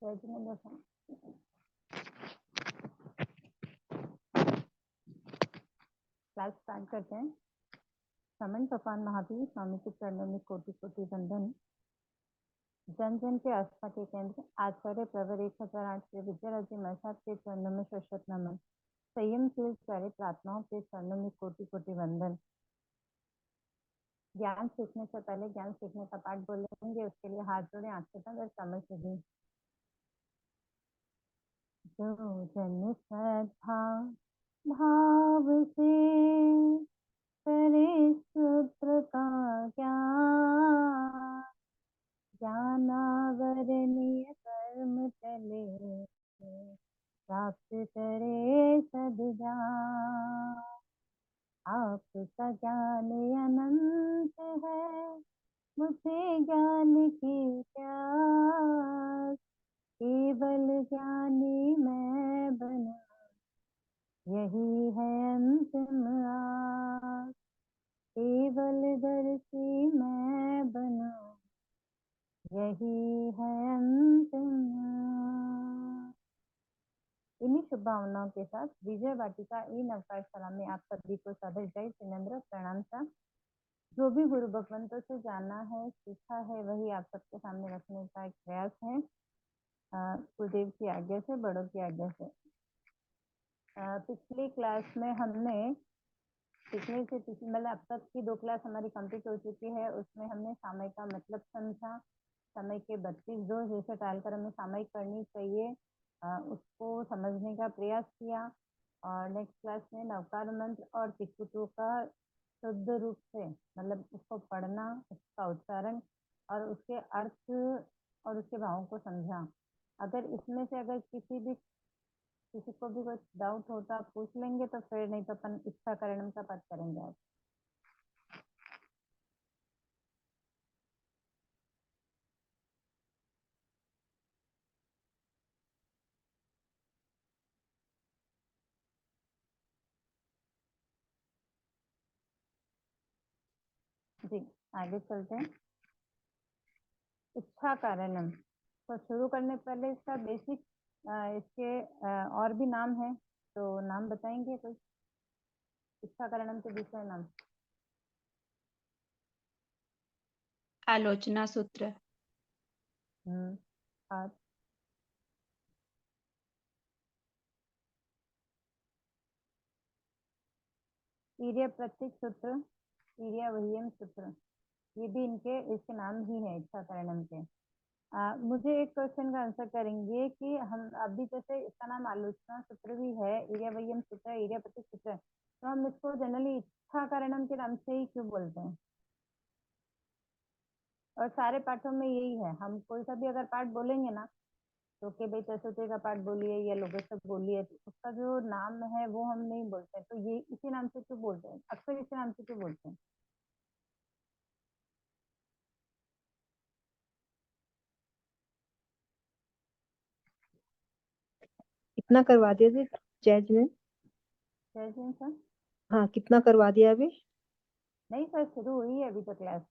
Class start करते हैं। समन भगवान महावीर स्वामी के चरणों में कोटि कोटि वंदन। जन जन के आस्था के केंद्र आचार्य प्रवर 1008 के विद्याराजी महसाब के चरणों में शाश्वत नमन। संयमशील सारे प्रार्थनाओं के चरणों में कोटि कोटि वंदन। ज्ञान सीखने से पहले ज्ञान सीखने का पाठ बोलेंगे, उसके लिए हाथ जोड़े, आंखें बंद और कमर से दी। जो जन सद्भाव भाव से करे सूत्र का ज्ञान, ज्ञानावरणीय कर्म चले प्राप्त करे सद्ज्ञान। आपका ज्ञान अनंत है, मुझे ज्ञान की प्यास, केवल ज्ञानी मैं बना, यही है अंतिम आस। केवल दर्शी मैं बना, यही है अंतिम आस। इन्हीं शुभकामनाओं के साथ विजय वाटिका ई नवपाठशाला में आप सभी को सादर जय विनम्र प्रणाम सा। जो भी गुरु भगवंतों से जाना है, सीखा है, वही आप सबके सामने रखने का एक प्रयास है, गुरुदेव की आज्ञा से, बड़ों की आज्ञा से। पिछली क्लास में हमने पिछले से मतलब अब तक की 2 क्लास हमारी कंप्लीट हो चुकी है। उसमें हमने सामयिक का मतलब समझा, समय के 32 जोड़ जैसे टालकर हमें सामयिक करनी चाहिए, उसको समझने का प्रयास किया। और नेक्स्ट क्लास में नवकार मंत्र और टिकुटू का शुद्ध रूप से मतलब उसको पढ़ना, उसका उच्चारण और उसके अर्थ और उसके भावों को समझा। अगर इसमें से अगर किसी को भी कुछ डाउट होता पूछ लेंगे, तो फिर नहीं तो अपन इच्छा करणम का पाठ करेंगे आज। जी आगे चलते हैं। इच्छा कारणम तो शुरू करने पहले इसका बेसिक इसके और भी नाम है, तो नाम बताएंगे कोई इच्छा कारणम के दूसरे नाम? आलोचना सूत्र। और ईर्य प्रतीक सूत्र, ईर्य वहीयम सूत्र, ये भी इसके नाम ही है इच्छा कारणम के। मुझे एक क्वेश्चन का आंसर करेंगे कि हम अभी जैसे इसका नाम आलोचना सूत्र भी है, ईर्य वहीयम सूत्र, ईर्य प्रतीक सूत्र, तो हम इसको जनरली इच्छा कारणम के नाम से ही क्यों बोलते हैं? और सारे पाठों में यही है, हम कोई सा भी अगर पाठ बोलेंगे ना, तो कि भाई सरस्वती का पाठ बोलिए या लोकेश्वर बोलिए, तो उसका जो नाम है वो हम नहीं बोलते हैं, तो ये इसी नाम से क्यों बोलते हैं, अक्सर इसी नाम से क्यों बोलते हैं? कितना करवा दिया जी जैज ने? जय सिंह सर। हाँ, कितना करवा दिया अभी? नहीं सर, शुरू हुई है अभी तो क्लास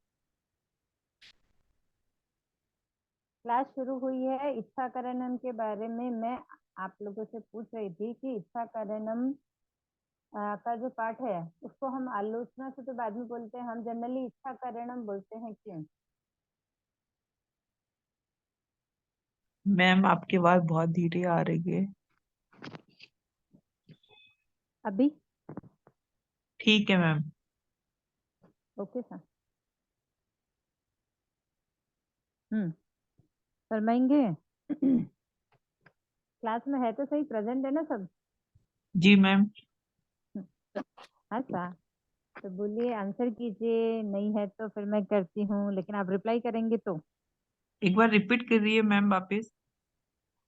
शुरू हुई है। इच्छा कारणम के बारे में मैं आप लोगों से पूछ रही थी कि इच्छा कारणम का जो पाठ है उसको हम आलोचना से तो बाद में बोलते हैं, हम जनरली इच्छा कारणम बोलते हैं क्यों? मैम आपकी आवाज बहुत धीरे आ रही है। अभी ठीक है मैम। Okay sir. फरमाएंगे। क्लास में है तो सही, प्रेजेंट है ना सब? जी मैम। अच्छा तो बोलिए, आंसर कीजिए, नहीं है तो फिर मैं करती हूँ, लेकिन आप रिप्लाई करेंगे तो। एक बार रिपीट करिए मैम वापस।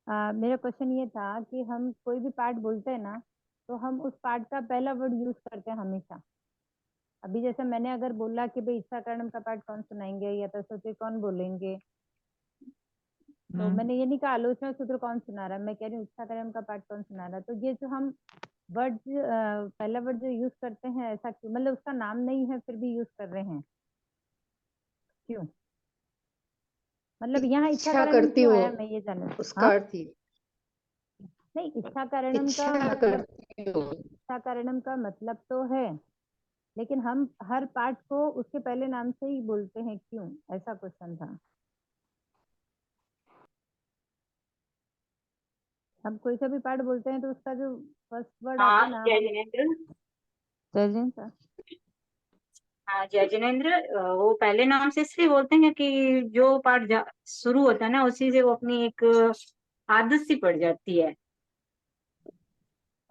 मेरा क्वेश्चन ये था कि हम कोई भी पार्ट बोलते हैं ना, तो हम उस पार्ट का पहला वर्ड यूज करते हैं हमेशा। अभी जैसे मैंने अगर बोला कि भाई इच्छा कारणम का पार्ट कौन सुनाएंगे या सरस्वती कौन बोलेंगे, तो मैंने ये नहीं कहा आलोचना सूत्र कौन सुना रहा है, मैं कह रही हूँ इच्छा कारणम का पार्ट कौन सुना रहा है। तो ये जो हम वर्ड पहला वर्ड जो यूज करते हैं, ऐसा क्यों, मतलब उसका नाम नहीं है फिर भी यूज कर रहे हैं, क्यों? मतलब यहाँ इच्छा इच्छा करणम करती क्यों हूँ आया, मैं ये जानना। उसका हाँ, अर्थ ही नहीं, इच्छा करणम का इच्छा मतलब, करती हूँ। इच्छा करणम का मतलब तो है, लेकिन हम हर पाठ को उसके पहले नाम से ही बोलते हैं, क्यों, ऐसा क्वेश्चन था। हम कोई सा भी पाठ बोलते हैं तो उसका जो फर्स्ट वर्ड आता हाँ है ना, जय हम जिनेन्द्र। जय जैन सा। हाँ जय जिनेन्द्र, वो पहले नाम से इसलिए बोलते हैं कि जो पाठ शुरू होता है ना उसी से वो अपनी एक आदत सी पड़ जाती है।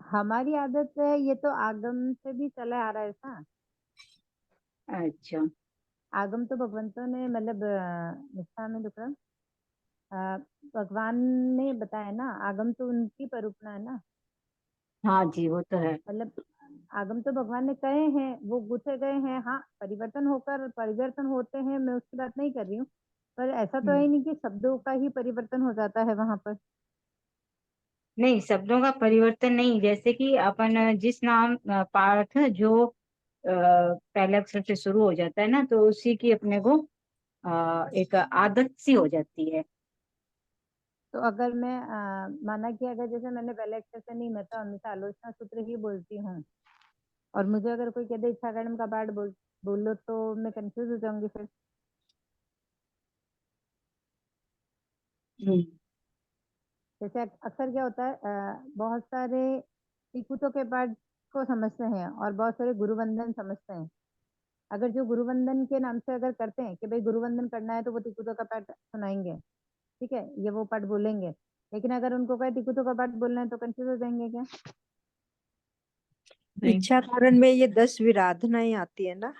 हमारी आदत है, ये तो आगम से भी चला आ रहा है ऐसा। अच्छा। आगम तो भगवंतों ने, मतलब निष्ठा में दुखड़ा, भगवान ने बताया ना, आगम तो उनकी परूपना है ना। हाँ जी वो तो है। मतलब आगम तो भगवान ने कहे हैं, वो गुथे गए हैं। हाँ, परिवर्तन होकर परिवर्तन होते हैं, मैं उसकी बात नहीं कर रही हूँ, पर ऐसा तो है नहीं कि शब्दों का ही परिवर्तन हो जाता है वहां पर। नहीं, शब्दों का परिवर्तन नहीं, जैसे कि अपन जिस नाम पाठ जो पहले अक्षर से शुरू हो जाता है ना तो उसी की अपने को एक आदत सी हो जाती है। तो अगर मैं माना कि अगर जैसे मैंने पहले अक्षर से नहीं, मैं तो हमेशा आलोचना सूत्र ही बोलती हूँ, और मुझे अगर कोई कह दे इच्छा कर्म का पाठ बोलो तो मैं कंफ्यूज हो जाऊंगी फिर। हम्म। जैसे अक्सर क्या होता है, बहुत सारे टिकुतों के पाठ को समझते हैं और बहुत सारे गुरुवंदन समझते हैं। अगर जो गुरुवंदन के नाम से अगर करते हैं कि भाई गुरुवंदन करना है, तो वो टिकुतों का पाठ सुनाएंगे, ठीक है, ये वो पाठ बोलेंगे। लेकिन अगर उनको कहे टिकुतों का पाठ बोलना है, तो कंफ्यूज हो जाएंगे क्या। नहीं। इच्छा कारण में ये 10 विराधनाएं आती है ना,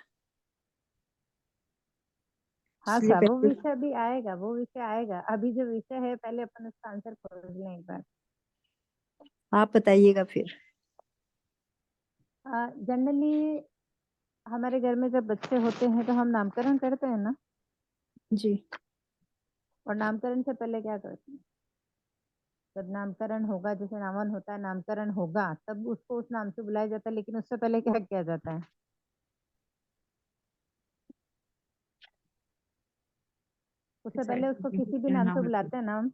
हाँ इसलिए सर, वो पहले विषय भी आएगा, वो विषय आएगा। अभी जो विषय है, पहले अपन उसका आंसर खोज लें एक बार। आप बताइएगा फिर। जनरली हमारे घर में जब बच्चे होते हैं तो हम नामकरण करते हैं ना, जी। और नामकरण से पहले क्या करते हैं। जब नामकरण होगा, जैसे नामन होता है, नामकरण होगा, तब उसको उस नाम से बुलाया जाता है, लेकिन उससे पहले क्या किया जाता है। उससे पहले उसको किसी भी नाम से बुलाते हैं ना हम।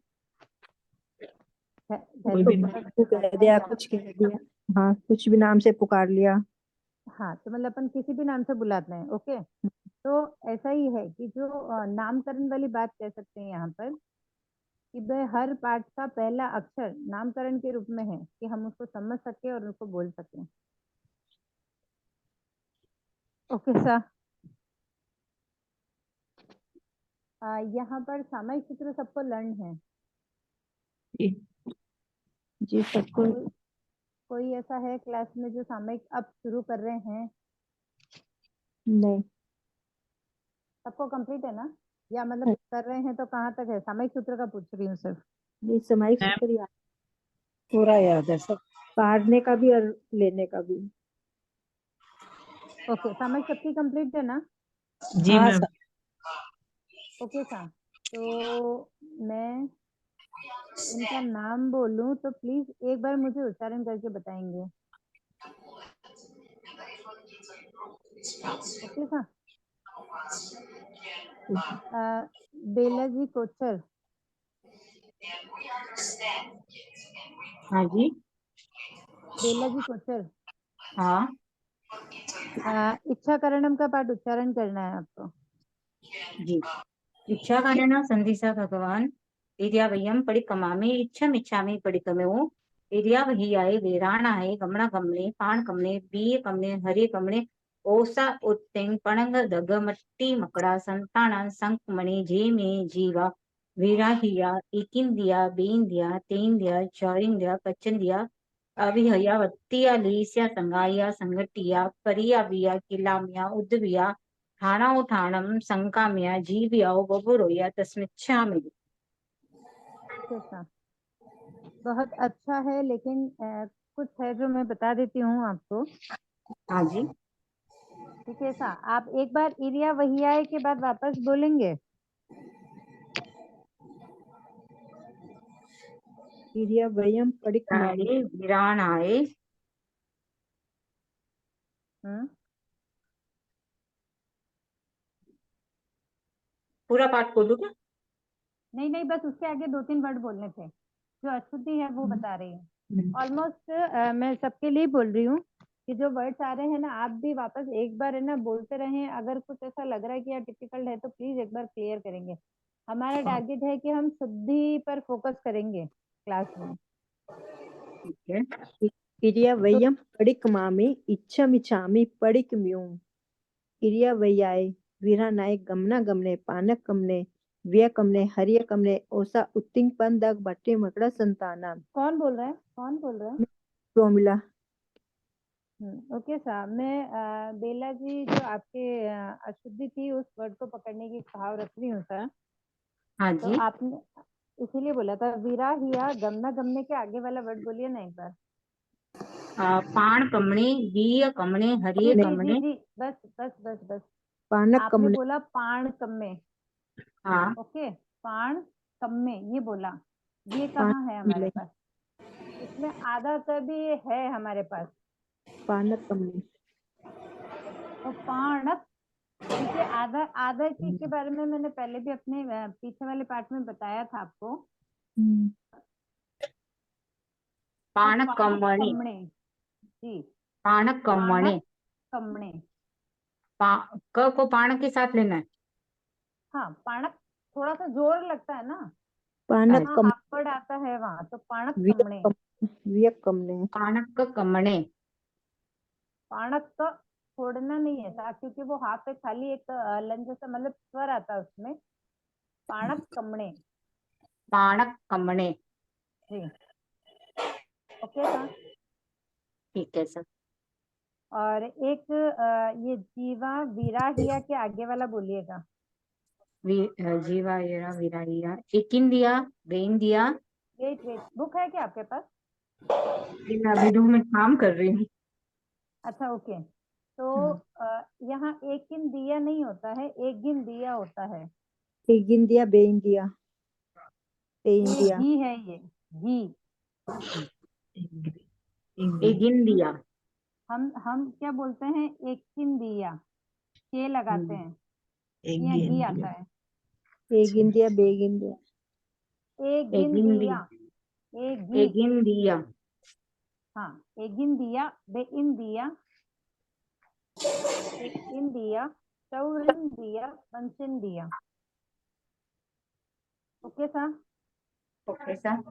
कोई तो भी घर बापू में कह आता है दिया, क्या। कुछ कह दिया, हाँ कुछ भी नाम से पुकार लिया। हाँ, तो मतलब अपन किसी भी नाम से बुलाते हैं, ओके। तो ऐसा ही है कि जो नामकरण वाली बात कह सकते हैं यहाँ पर, कि वह हर पाठ का पहला अक्षर नामकरण के रूप में है, कि हम उसको समझ सके और उसको बोल सके। Okay sir. यहाँ पर सामायिक सूत्र सबको लर्न है। जी। जी सबको। कोई कोई ऐसा है क्लास में जो सामायिक अब शुरू कर रहे हैं। नहीं। सबको कंप्लीट है ना, या मतलब कर रहे हैं तो कहाँ तक है, सामायिक सूत्र का पूछ रही हूँ सिर्फ। नहीं, सामायिक मैम। सूत्र याद, पूरा याद है सब, पढ़ने का भी और लेने का भी। ओके, सामायिक सबकी कंप्लीट है ना। जी हाँ मैम। ओके सर, तो मैं इनका नाम बोलूं तो प्लीज एक बार मुझे उच्चारण करके बताएंगे। Okay sir. बेलाजी कोचर। हाँ जी। बेलाजी कोचर। हाँ इच्छा करणम का पाठ उच्चारण करना है आपको। जी। इच्छा कारणा संधिसा भगवान इरिया वयम पडिकमामि इच्छम इच्छामि पडिकमेव इरिया वही आए वीराणाए गमना गमने पाण कमने बीय कमने हरे कमने ओसा उत्तेंग पणंग दग मट्टी मकड़ा संताना संकमणि जे में जीवा वीराहिया इकिंदिया बेंदिया तेंदिया चौरिंदिया कच्चंदिया अभिहया वत्तिया लीसिया संगाया संगटिया परिया बिया किलामिया उद्विया ठाणा उठाणम संकाम्या जीव्या बबुरोया तस्मिच्छामि। ओके सर, बहुत अच्छा है, लेकिन कुछ है जो मैं बता देती हूँ आपको। हाँ जी। ठीक है सर, आप एक बार इरिया वही आए के बाद वापस बोलेंगे। क्रिया वयम पढ़िक मामी। आए वीरान आए। हम्म। पूरा पाठ बोलू क्या? नहीं नहीं, बस उसके आगे 2-3 वर्ड बोलने थे, जो अशुद्धि है वो बता रही हूँ। ऑलमोस्ट मैं सबके लिए बोल रही हूँ कि जो वर्ड्स आ रहे हैं ना, आप भी वापस एक बार है ना बोलते रहें। अगर कुछ ऐसा लग रहा है कि यार डिफिकल्ट है तो प्लीज एक बार क्लियर करेंगे। हमारा टारगेट है कि हम शुद्धि पर फोकस करेंगे क्लास में। ठीक है। इरियावय्यम पडिक्कमामि इच्छामिच्छामि पडिक्कम्यूं इरियावय्याय वीरानाय गमना गमने पानक कमने व्यकमने हरिय कमने ओसा उत्तिंग पंदक बट्टे मकड़ा संताना। कौन बोल रहा है? कौन बोल रहा है? प्रोमिला। ओके साहब, मैं बेला जी जो आपके अशुद्धि थी उस वर्ड को पकड़ने की भाव रख रही हूँ सर। हाँ तो जी। आपने इसीलिए बोला था वीरा हिया गमना गमने के आगे वाला वर्ड बोलिए ना एक बार। पाण कमणे वीय कमणे हरिय जी जी कमणे। जी, बस बस बस बस। पानक आपने कमने। बोला पाण कम्मे। हाँ। ओके, पाण कम्मे ये बोला। ये पानक कहाँ है हमारे कमले। पास? इसमें आधा का भी है हमारे पास। पानक कमले। तो पाणक, देखिए आधा आधा के बारे में मैंने पहले भी अपने पीछे वाले पार्ट में बताया था आपको। पाण तो पाणक कमणे। कम्मणे जी, पाण कमणे। पाणक कम्मणे। क को पाण के साथ लेना है। हाँ, पाणक थोड़ा सा जोर लगता है ना, पानक जहाँ कम हाफ वर्ड आता है वहां, तो पाणक वियक कम्मणे। कम वियक कमने। पाणक कमणे। पाणक का छोड़ना नहीं है था, क्योंकि वो हाफ पे खाली एक लन जैसा मतलब स्वर आता है उसमें। पाणक कम्मणे पाणक कमणे। जी। Okay sir. ठीक है सर। और एक ये जीवा विराहिया के आगे वाला बोलिएगा। जीवा येरा विराहिया एक इंदिया बे इंदिया। वेट वेट, बुक है क्या आपके पास? मैं अभी में काम कर रही हूँ। अच्छा ओके। तो यहाँ एक गिन दिया नहीं होता है, एक गिन दिया होता है। एक इंदिया बे इंदिया ते ये इंदिया। घी है, ये घी। एक इंदिया। हम क्या बोलते हैं? एक गिन दिया, के लगाते हैं, यहाँ घी आता है। एक इंदिया बे इंदिया। एक एक गिन इंदी। दिया, एक घी। एक इंदिया। हाँ, एक गिन दिया बे इन दिया, एक इन दिया, चौरिन दिया, पंचिन दिया। Okay sir. Okay sir.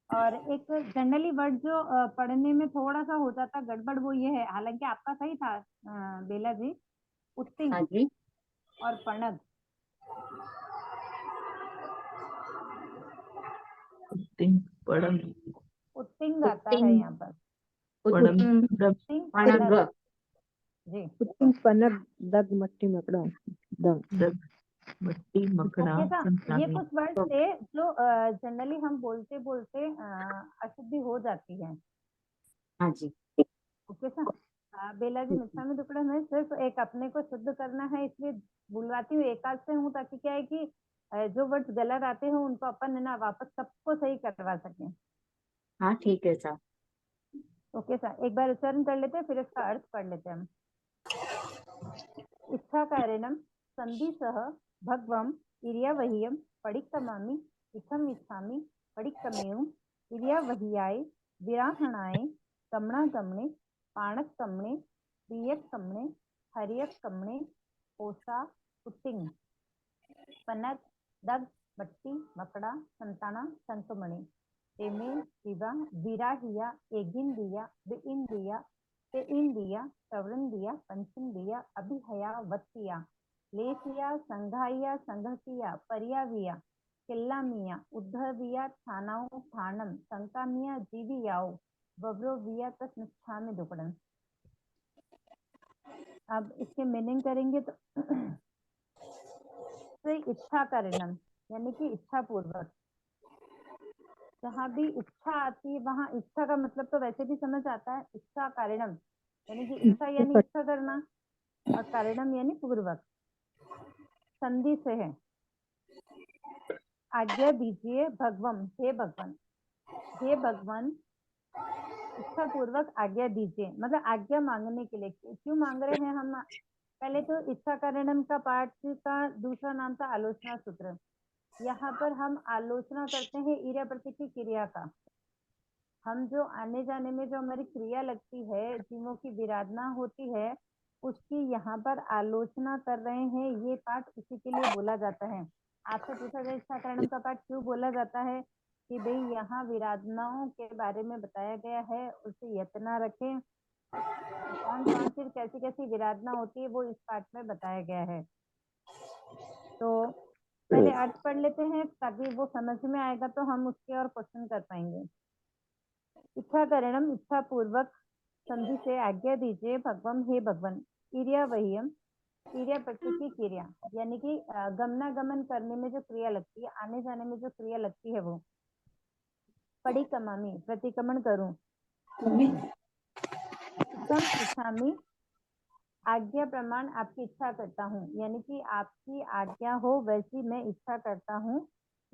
और एक जनरली वर्ड जो पढ़ने में थोड़ा सा हो जाता गड़बड़, वो ये है, हालांकि आपका सही था बेला जी, उत्तिंग हाँ जी। और पणग। उत्तिंग आता है उत्तिंग। यहाँ पर। उत्तिंग उत्तिंग पणग। पणग जी। उत्तिंग पनक दग मट्टी मकड़ा दग। ओके सर, ये कुछ वर्ड थे जो जनरली हम बोलते बोलते अशुद्धि हो जाती है। हाँ जी। Okay sir. बेला जी मिच्छामी दुक्कड़म में सिर्फ एक अपने को शुद्ध करना है, इसलिए बुलवाती हूँ एकाध से हूँ, ताकि क्या है कि जो वर्ड्स गलत आते हैं उनको अपन है ना वापस सबको सही करवा सकें। हाँ ठीक है सर। ओके सर, एक बार उच्चारण कर लेते हैं, फिर इसका अर्थ पढ़ लेते हैं हम। इच्छा कारणम संधि सह भगवम इरियावहियम पडिक्कमामि इच्छम इच्छामि पडिक्कमेयं इरियावहियाय विराहणाय कमणा कमणे पाणक कमणे प्रियक कमणे हरियक कमणे ओसा उत्तिंग पनक दग बट्टी मकड़ा संताना संकमणे तेमे शिवा विराहिया एगिन दिया बेइन दिया ते इन दिया सवरन दिया पंचम दिया अभिहया वत्तिया लेसिया संघाइया संघकिया परियाविया किल्लामिया उद्धविया थानाओ थानम संकामिया जीवियाओ वव्रोविया तस्मिच्छामि दुक्कड़म। अब इसके मीनिंग करेंगे तो इच्छा कारणम यानी कि इच्छा पूर्वक। जहाँ भी इच्छा आती है वहां इच्छा का मतलब तो वैसे भी समझ आता है, इच्छा कारणम यानी कि इच्छा यानी इच्छा करना, और कारणम यानी पूर्वक। संधि से है। आज्ञा दीजिए भगवम, हे भगवान, हे भगवान इच्छा पूर्वक आज्ञा दीजिए, मतलब आज्ञा मांगने के लिए। क्यों मांग रहे हैं हम? पहले तो इच्छा कारणम का पाठ का दूसरा नाम था आलोचना सूत्र। यहाँ पर हम आलोचना करते हैं ईर्या प्रति की क्रिया का। हम जो आने जाने में जो हमारी क्रिया लगती है, जीवों की विराधना होती है, उसकी यहाँ पर आलोचना कर रहे हैं। ये पाठ उसी के लिए बोला जाता है। आपसे पूछा जाए इच्छा कारणम का पाठ क्यों बोला जाता है कि भाई यहाँ विराधनाओं के बारे में बताया गया है, उसे यत्ना रखें। कौन कौन सी कैसी कैसी विराधना होती है वो इस पाठ में बताया गया है। तो पहले अर्थ पढ़ लेते हैं ताकि वो समझ में आएगा तो हम उसके और क्वेश्चन कर पाएंगे। इच्छा करणम, इच्छा पूर्वक संधि से आज्ञा दीजिए भगवम, हे भगवान। क्रिया वहीयम, क्रिया प्रति की क्रिया यानी कि गमनागमन करने में जो क्रिया लगती है, आने जाने में जो क्रिया लगती है वो परिक्रमामी, प्रतिक्रमण करूं। सम इच्छामी, आज्ञा प्रमाण आपकी इच्छा करता हूँ, यानी कि आपकी आज्ञा हो वैसी मैं इच्छा करता हूँ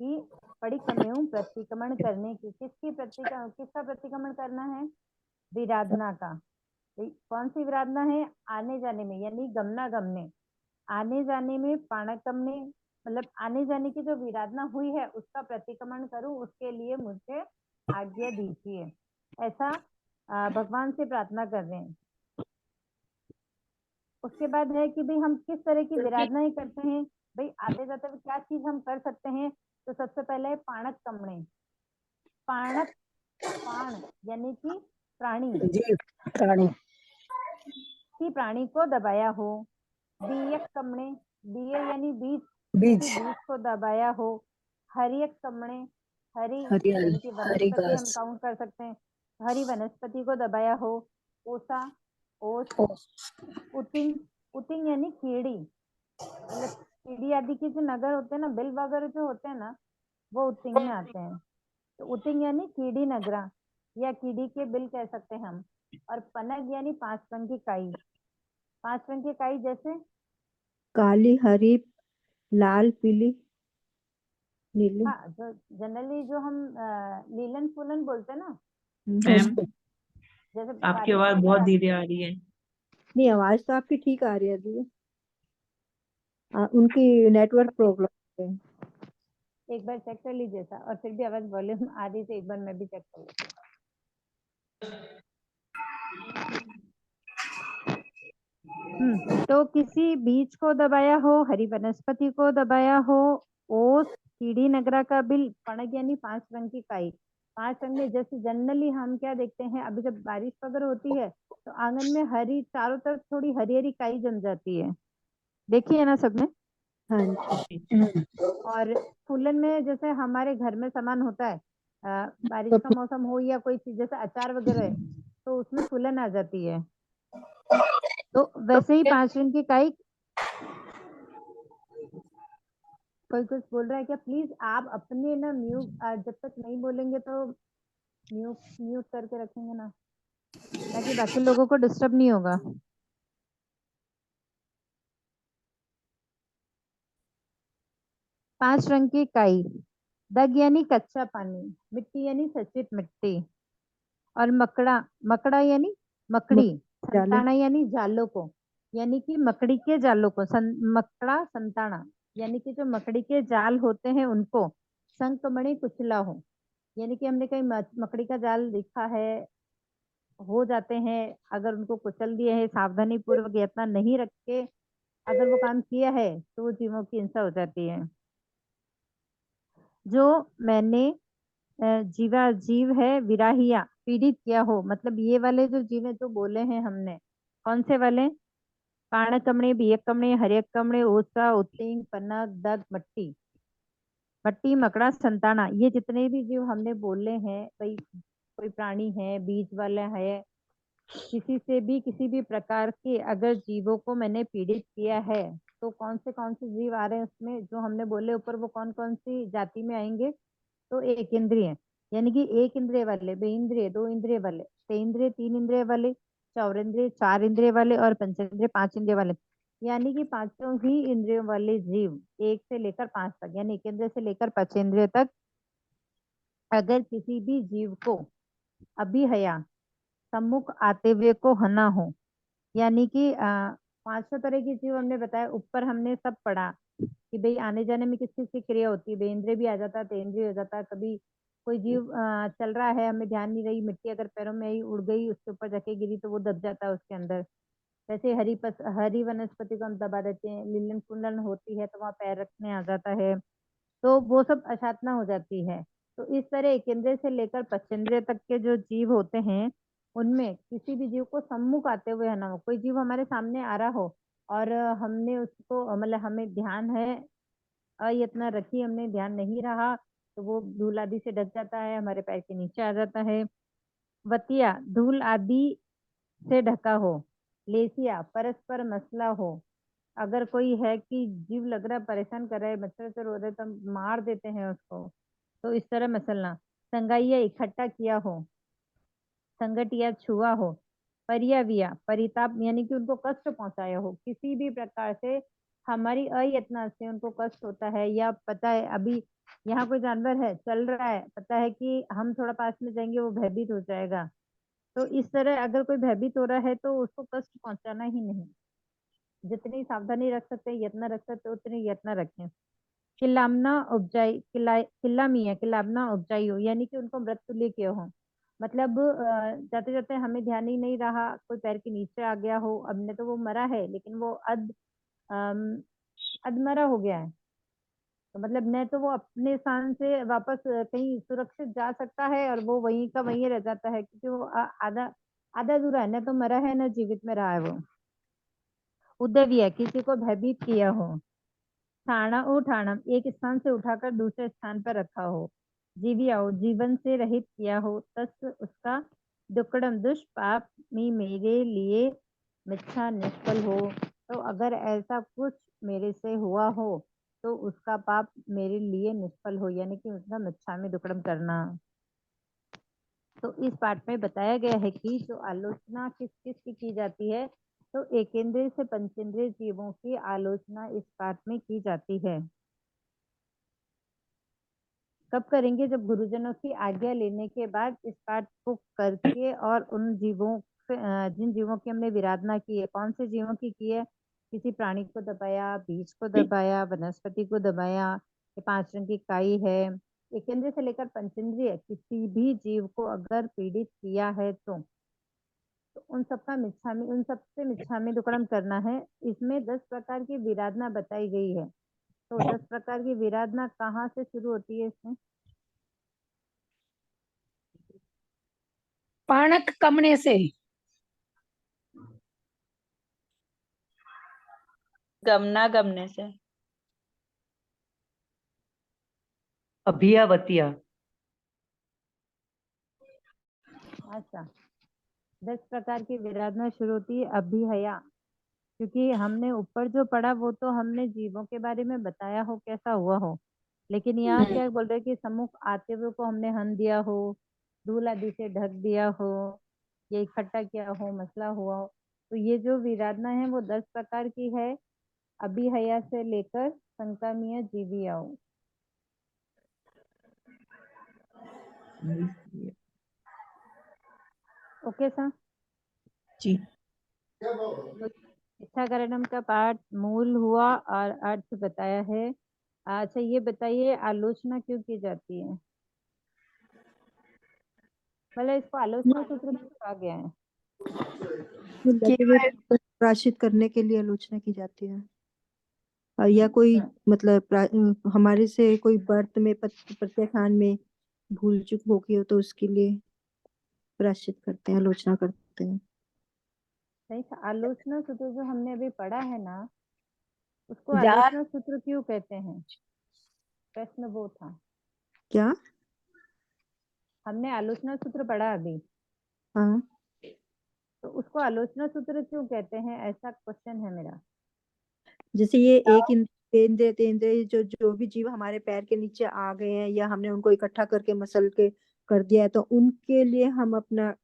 कि परिक्रमेय प्रतिक्रमण करने की। किसका प्रतिक्रमण करना है? विराधना का। कौन सी विराधना है? आने जाने में, यानी गमना गमने, आने जाने में पाणकमने, मतलब आने जाने की जो विराधना हुई है उसका प्रतिक्रमण करूं, उसके लिए मुझे आज्ञा दीजिए, ऐसा भगवान से प्रार्थना कर रहे हैं। उसके बाद है कि भाई हम किस तरह की विराधनाएं करते हैं, भाई आते जाते हुए क्या चीज हम कर सकते हैं। तो सबसे पहले है पाणक कमणे। पाणक, पाण यानी कि प्राणी, जी प्राणी, कि प्राणी को दबाया हो। बीयक कमणे, बीय यानी बीज, बीज, किसी बीज को दबाया हो। हरियक कमणे, हरी हरियाली, यानी कि हरी वनस्पति हम घास, काउंट कर सकते हैं, हरी वनस्पति को दबाया हो। ओसा, ओस। उतिंग, उतिंग यानी कीड़ी, मतलब कीड़ी आदि के जो नगर होते हैं ना, बिल वगैरह जो होते हैं ना, वो उतिंग में आते हैं। तो उतिंग यानी कीड़ी नगरा या कीड़ी के बिल कह सकते हैं हम। और पनग यानी 5 रंग की काई। 5 रंग की काई जैसे काली, हरी, लाल, पीली, नीली। हाँ, जो जनरली जो हम लीलन फूलन बोलते हैं ना, मैम उसको जैसे आपकी बारिश आवाज बहुत वगैरह। धीरे आ रही है। नहीं, आवाज तो आपकी ठीक आ रही है दी। उनकी नेटवर्क प्रॉब्लम है। एक बार चेक कर लीजिए था, और फिर भी आवाज वॉल्यूम आ रही थी, एक बार मैं भी चेक कर लेती हूँ। तो किसी बीज को दबाया हो, हरी वनस्पति को दबाया हो, ओस कीड़ी नगरा का बिल, पणग यानी 5 रंग की काई। 5 रंग में जैसे जनरली हम क्या देखते हैं, अभी जब बारिश वगैरह होती है तो आंगन में हरी, चारों तरफ थोड़ी हरी हरी काई जम जाती है, देखिए है ना सबने। हाँ जी। और फूलन में जैसे हमारे घर में सामान होता है, बारिश तो का मौसम हो या कोई चीज जैसे अचार वगैरह है, तो उसमें फूलन आ जाती है। तो वैसे ही 5 रंग की काई। कोई कुछ बोल रहा है क्या? प्लीज आप अपने ना म्यूट, जब तक नहीं बोलेंगे तो म्यूट म्यूट करके रखेंगे ना, ताकि बाकी लोगों को डिस्टर्ब नहीं होगा। 5 रंग की काई, दग यानी कच्चा पानी, मिट्टी यानी सचित मिट्टी, और मकड़ा, मकड़ा यानी मकड़ी, जाले, संताना यानी जालों को, यानी कि मकड़ी के जालों को, मकड़ा संताना, यानी कि जो मकड़ी के जाल होते हैं उनको। संकमणि कुचला हो, यानी कि हमने कहीं मकड़ी का जाल देखा है, हो जाते हैं, अगर उनको कुचल दिए है, सावधानी पूर्वक यत्न नहीं रख के अगर वो काम किया है तो वो जीवों की हिंसा हो जाती है। जो मैंने जीवा जीव है विराहिया पीड़ित किया हो, मतलब ये वाले जो जीव है जो बोले हैं हमने, कौन से वाले? पाणकमणे, बियकमणे, हरियकमणे, ओसा, उत्तिंग, पन्नग, दग, मट्टी। मट्टी, मकड़ा, संताना, ये जितने भी जीव हमने बोले हैं भाई, कोई प्राणी है, बीज वाला है, किसी से भी किसी भी प्रकार के अगर जीवों को मैंने पीड़ित किया है, तो कौन से जीव आ रहे हैं उसमें जो हमने बोले ऊपर, वो कौन कौन सी जाति में आएंगे? तो एक इंद्रिय, यानी कि 1 इंद्रिय वाले, 2 इंद्रिय, 2 इंद्रिय वाले, 3 इंद्रिय, 3 इंद्रिय वाले, 4 इंद्रिय, 4 इंद्रिय वाले, और पंचेंद्रिय, 5 इंद्रिय वाले। यानी कि पांचों ही इंद्रियों वाले जीव 1 से लेकर 5 तक, यानी 1 इंद्रिय से लेकर 5 इंद्रिय तक, अगर किसी भी जीव को अभिहया, सम्मुख आते हुए को हना हो, यानी कि 500 तरह की जीव हमने बताया, ऊपर हमने सब पढ़ा, कि भाई आने जाने में किस चीज की क्रिया होती है, बेंद्रिय भी आ जाता है, तेंद्रिय हो जाता है। कभी कोई जीव चल रहा है, हमें ध्यान नहीं रही, मिट्टी अगर पैरों में आई, उड़ गई, उसके ऊपर जाके गिरी तो वो दब जाता है उसके अंदर। वैसे हरी वनस्पति को हम दबा देते हैं, लीलन कुंडन होती है तो वहां पैर रखने आ जाता है, तो वो सब अशातना हो जाती है। तो इस तरह एकेंद्रिय से लेकर पश्चेंद्रिय तक के जो जीव होते हैं, उनमें किसी भी जीव को सम्मुख आते हुए है ना हो, कोई जीव हमारे सामने आ रहा हो और हमने उसको मतलब हमें ध्यान है, इतना रखी, हमने ध्यान नहीं रहा, तो वो धूल आदि से ढक जाता है, हमारे पैर के नीचे आ जाता है। वतिया धूल आदि से ढका हो। लेसिया परस्पर मसला हो। अगर कोई है कि जीव लग रहा है परेशान कर रहा है, मच्छर से रो रहे, तो हम मार देते हैं उसको, तो इस तरह मसलना। संगाइया इकट्ठा किया हो, संगत या छुआ हो। परियाविया परिताप यानी कि उनको कष्ट पहुंचाया हो, किसी भी प्रकार से हमारी अयत्ना से उनको कष्ट होता है, या पता है अभी यहाँ कोई जानवर है चल रहा है, पता है कि हम थोड़ा पास में जाएंगे वो भयभीत हो जाएगा, तो इस तरह अगर कोई भयभीत हो रहा है तो उसको कष्ट पहुंचाना ही नहीं। जितनी सावधानी रख सकते हैं, यत्न रख सकते हैं, उतनी यत्न रखें। किल्लामिया उपजाई हो, यानी कि उनको मृत तुल्य किया हो। मतलब जाते जाते हमें ध्यान ही नहीं रहा, कोई पैर के नीचे आ गया हो, अब ने तो वो मरा है लेकिन वो अधमरा हो गया है, तो मतलब न तो वो अपने स्थान से वापस कहीं सुरक्षित जा सकता है, और वो वहीं का वहीं रह जाता है, क्योंकि वो आधा आधा अधूरा है, न तो मरा है न जीवित में रहा है वो। उद्यवी है, किसी को भयभीत किया हो। ठाणा उठाणम, एक स्थान से उठाकर दूसरे स्थान पर रखा हो। जीवियाओ, जीवन से रहित किया हो। तस् उसका दुक्कड़म दुष्पाप में मेरे लिए मिच्छा निष्फल हो। तो अगर ऐसा कुछ मेरे से हुआ हो तो उसका पाप मेरे लिए निष्फल हो, यानी कि उसका मिच्छा में दुक्कड़म करना। तो इस पाठ में बताया गया है कि जो आलोचना किस किस की जाती है, तो एकेंद्रिय से पंचेंद्रिय जीवों की आलोचना इस पाठ में की जाती है। कब करेंगे? जब गुरुजनों की आज्ञा लेने के बाद इस पाठ को करके, और उन जीवों से जिन जीवों की हमने विराधना की है, कौन से जीवों की है? किसी प्राणी को दबाया, बीज को दबाया, वनस्पति को दबाया, ये 5 रंग की काई है। एकेंद्रिय से लेकर पंचेंद्रिय किसी भी जीव को अगर पीड़ित किया है तो उन सबका मिच्छामी, उन सबसे मिच्छामी दुक्कड़म करना है। इसमें 10 प्रकार की विराधना बताई गई है। तो 10 प्रकार की विराधना कहाँ से शुरू होती है इसमें? पाणक कमने से। गमना गमने से। अभियावतिया। अच्छा, 10 प्रकार की विराधना शुरू होती है अभिहया, क्योंकि हमने ऊपर जो पढ़ा वो तो हमने जीवों के बारे में बताया हो कैसा हुआ हो, लेकिन यहाँ क्या बोल रहे हैं कि सम्मुख आते हुए को हमने हन दिया हो, धूल आदि से ढक दिया हो, ये इकट्ठा किया हो, मसला हुआ हो। तो ये जो विराधना है वो 10 प्रकार की है, अभिहया से लेकर संकामिया जीवियाओ। ओके सर जी। तो इच्छाकरणम का पाठ मूल हुआ और अर्थ बताया है। अच्छा ये बताइए आलोचना क्यों की जाती है? मतलब इसको आलोचना सूत्र क्यों कहा गया है? लगे हुए प्रकाशित करने के लिए आलोचना की जाती है। और या कोई मतलब हमारे से कोई व्रत में प्रत्याख्यान में भूल चूक हो गई हो तो उसके लिए प्रायश्चित करते हैं, आलोचना करते हैं। सही था। आलोचना सूत्र जो हमने अभी पढ़ा है ना, उसको जा आलोचना सूत्र क्यों कहते हैं? प्रश्न वो था। क्या? हमने आलोचना सूत्र पढ़ा अभी, हाँ, तो उसको आलोचना सूत्र क्यों कहते हैं, ऐसा क्वेश्चन है मेरा। जैसे ये एक इंद्रिय तेंद्रिय जो जो भी जीव हमारे पैर के नीचे आ गए हैं या हमने उनको इकट्ठा करके मसल के कर दिया है, तो उनके लिए हम अपना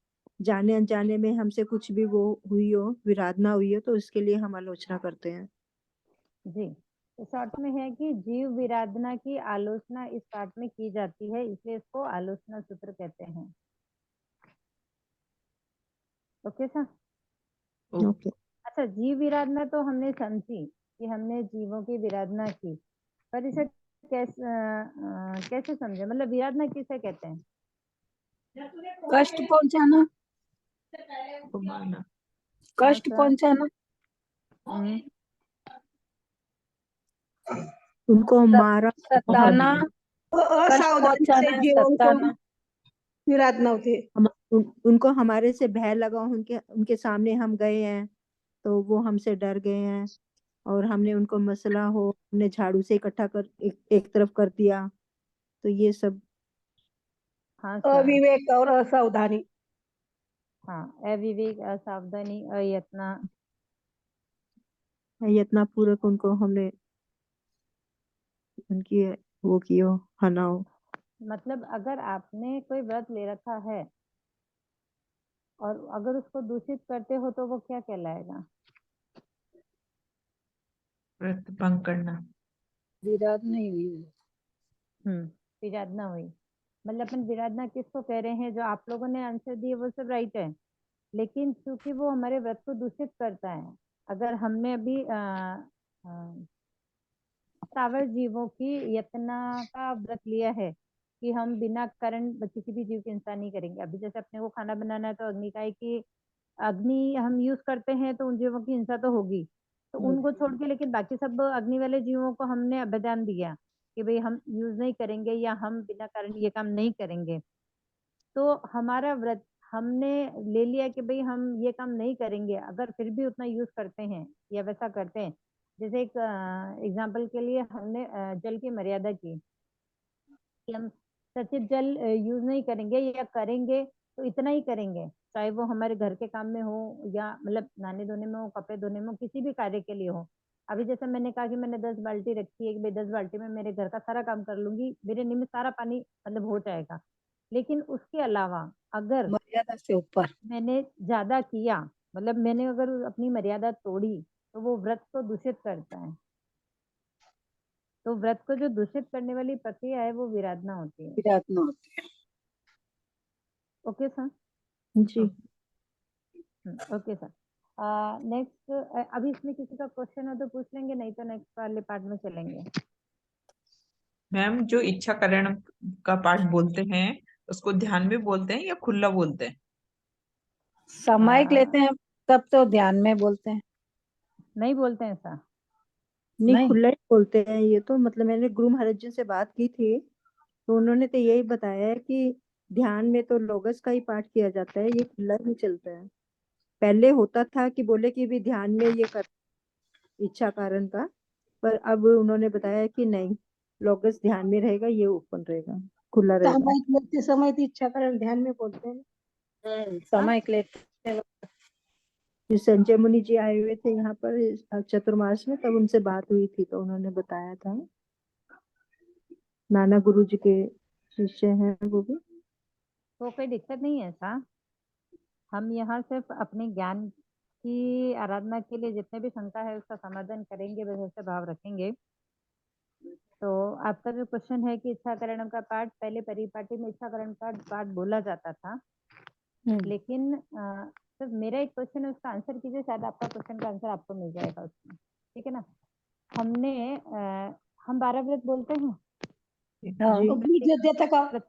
जाने अनजाने में हमसे कुछ भी वो हुई हो, विराधना हुई हो, तो उसके लिए हम आलोचना करते हैं। जी, तो शॉर्ट में है कि जीव विराधना की आलोचना इस पाठ में की जाती है, इसलिए इसको आलोचना सूत्र कहते हैं। Okay sir. ओके। अच्छा, जीव विराधना तो हमने समझी, कि हमने जीवों की विराधना की, पर इसे कैसे समझे, मतलब विराधना किसे कहते हैं? कष्ट पहुंचाना, घुमाना, कष्ट सा? पहुंचाना, उनको मारा, सताना, कष्ट असावधानी से पहुंचाना, जीवों को सताना। विराधना होती है। उनको हमारे से भय लगा, उनके उनके सामने हम गए हैं तो वो हमसे डर गए हैं, और हमने उनको मसला हो हमने झाड़ू से इकट्ठा कर एक तरफ कर दिया, तो ये सब। हाँ सर, अविवेक और असावधानी। हाँ, अविवेक, असावधानी, अयत्ना। यत्ना पूर्वक उनको हमने उनकी वो कियो हनाओ। मतलब अगर आपने कोई व्रत ले रखा है और अगर उसको दूषित करते हो तो वो क्या कहलाएगा? व्रत भंग करना। विराध नहीं हुई। विराधना हुई। मतलब अपन विराधना किसको कह रहे हैं? जो आप लोगों ने आंसर दिए वो सब राइट है, लेकिन क्योंकि वो हमारे व्रत को दूषित करता है। अगर हमने अभी स्थावर जीवों की यत्ना का व्रत लिया है कि हम बिना कारण किसी भी जीव की हिंसा नहीं करेंगे। अभी जैसे अपने को खाना बनाना है तो अग्नि का है कि अग्नि हम यूज करते हैं तो उन जीवों की हिंसा तो होगी, तो उनको छोड़ के लेकिन बाकी सब अग्नि वाले जीवों को हमने अभिदान दिया कि भाई हम यूज नहीं करेंगे या हम बिना कारण ये काम नहीं करेंगे। तो हमारा व्रत हमने ले लिया कि भाई हम ये काम नहीं करेंगे, अगर फिर भी उतना यूज करते हैं या वैसा करते हैं। जैसे एक एग्जाम्पल के लिए हमने जल की मर्यादा की कि हम सचित जल यूज नहीं करेंगे या करेंगे तो इतना ही करेंगे, चाहे वो हमारे घर के काम में हो या मतलब नहाने धोने में हो, कपड़े धोने में हो, किसी भी कार्य के लिए हो। अभी जैसे मैंने कहा कि मैंने 10 बाल्टी रखी है कि भाई 10 बाल्टी में मेरे घर का सारा काम कर लूंगी, मेरे निमित्त सारा पानी मतलब हो जाएगा। लेकिन उसके अलावा अगर मर्यादा से ऊपर। मैंने ज्यादा किया, मतलब मैंने अगर अपनी मर्यादा तोड़ी, तो वो व्रत को दूषित करता है। तो व्रत को जो दूषित करने वाली प्रक्रिया है वो विराधना होती है। विराध न होती है। Okay sir? जी। Okay sir. नेक्स्ट, अभी इसमें किसी का क्वेश्चन हो तो पूछ लेंगे, नहीं तो नेक्स्ट वाले पार्ट में चलेंगे। मैम, जो इच्छा करण का पाठ बोलते हैं उसको ध्यान में बोलते हैं या खुला बोलते हैं? सामायिक लेते हैं तब तो ध्यान में बोलते हैं। नहीं बोलते हैं सर? नहीं, नहीं। खुला ही बोलते हैं ये तो। मतलब मैंने गुरु महाराज जी से बात की थी तो उन्होंने तो यही बताया है कि ध्यान में तो लोगस का ही पाठ किया जाता है, ये खुला ही चलता है। पहले होता था कि बोले कि भी ध्यान में ये कर इच्छा कारण का, पर अब उन्होंने बताया कि नहीं, लोगस ध्यान में रहेगा, ये ओपन रहेगा, खुला रहेगा। सामायिक लेते समय तो इच्छा करण ध्यान में बोलते हैं। सामायिक लेते हैं। जो संजय मुनि जी आए हुए थे यहाँ पर चतुर्मास में, तब उनसे बात हुई थी तो उन्होंने बताया था। नाना गुरु जी के शिष्य हैं वो भी। तो कोई दिक्कत नहीं है सर। हम यहाँ सिर्फ अपने ज्ञान की आराधना के लिए जितने भी शंका है उसका समाधान करेंगे, वैसे भाव रखेंगे। तो आपका जो क्वेश्चन है कि इच्छा करण का पाठ, पहले परिपाटी में इच्छा करण का पाठ बोला जाता था, लेकिन सिर्फ मेरा एक क्वेश्चन है, उसका आंसर कीजिए, शायद आपका क्वेश्चन का आंसर आपको मिल जाएगा उसमें। ठीक है ना? हमने हम 12 व्रत बोलते हैं। हाँ। जी। बीज देता का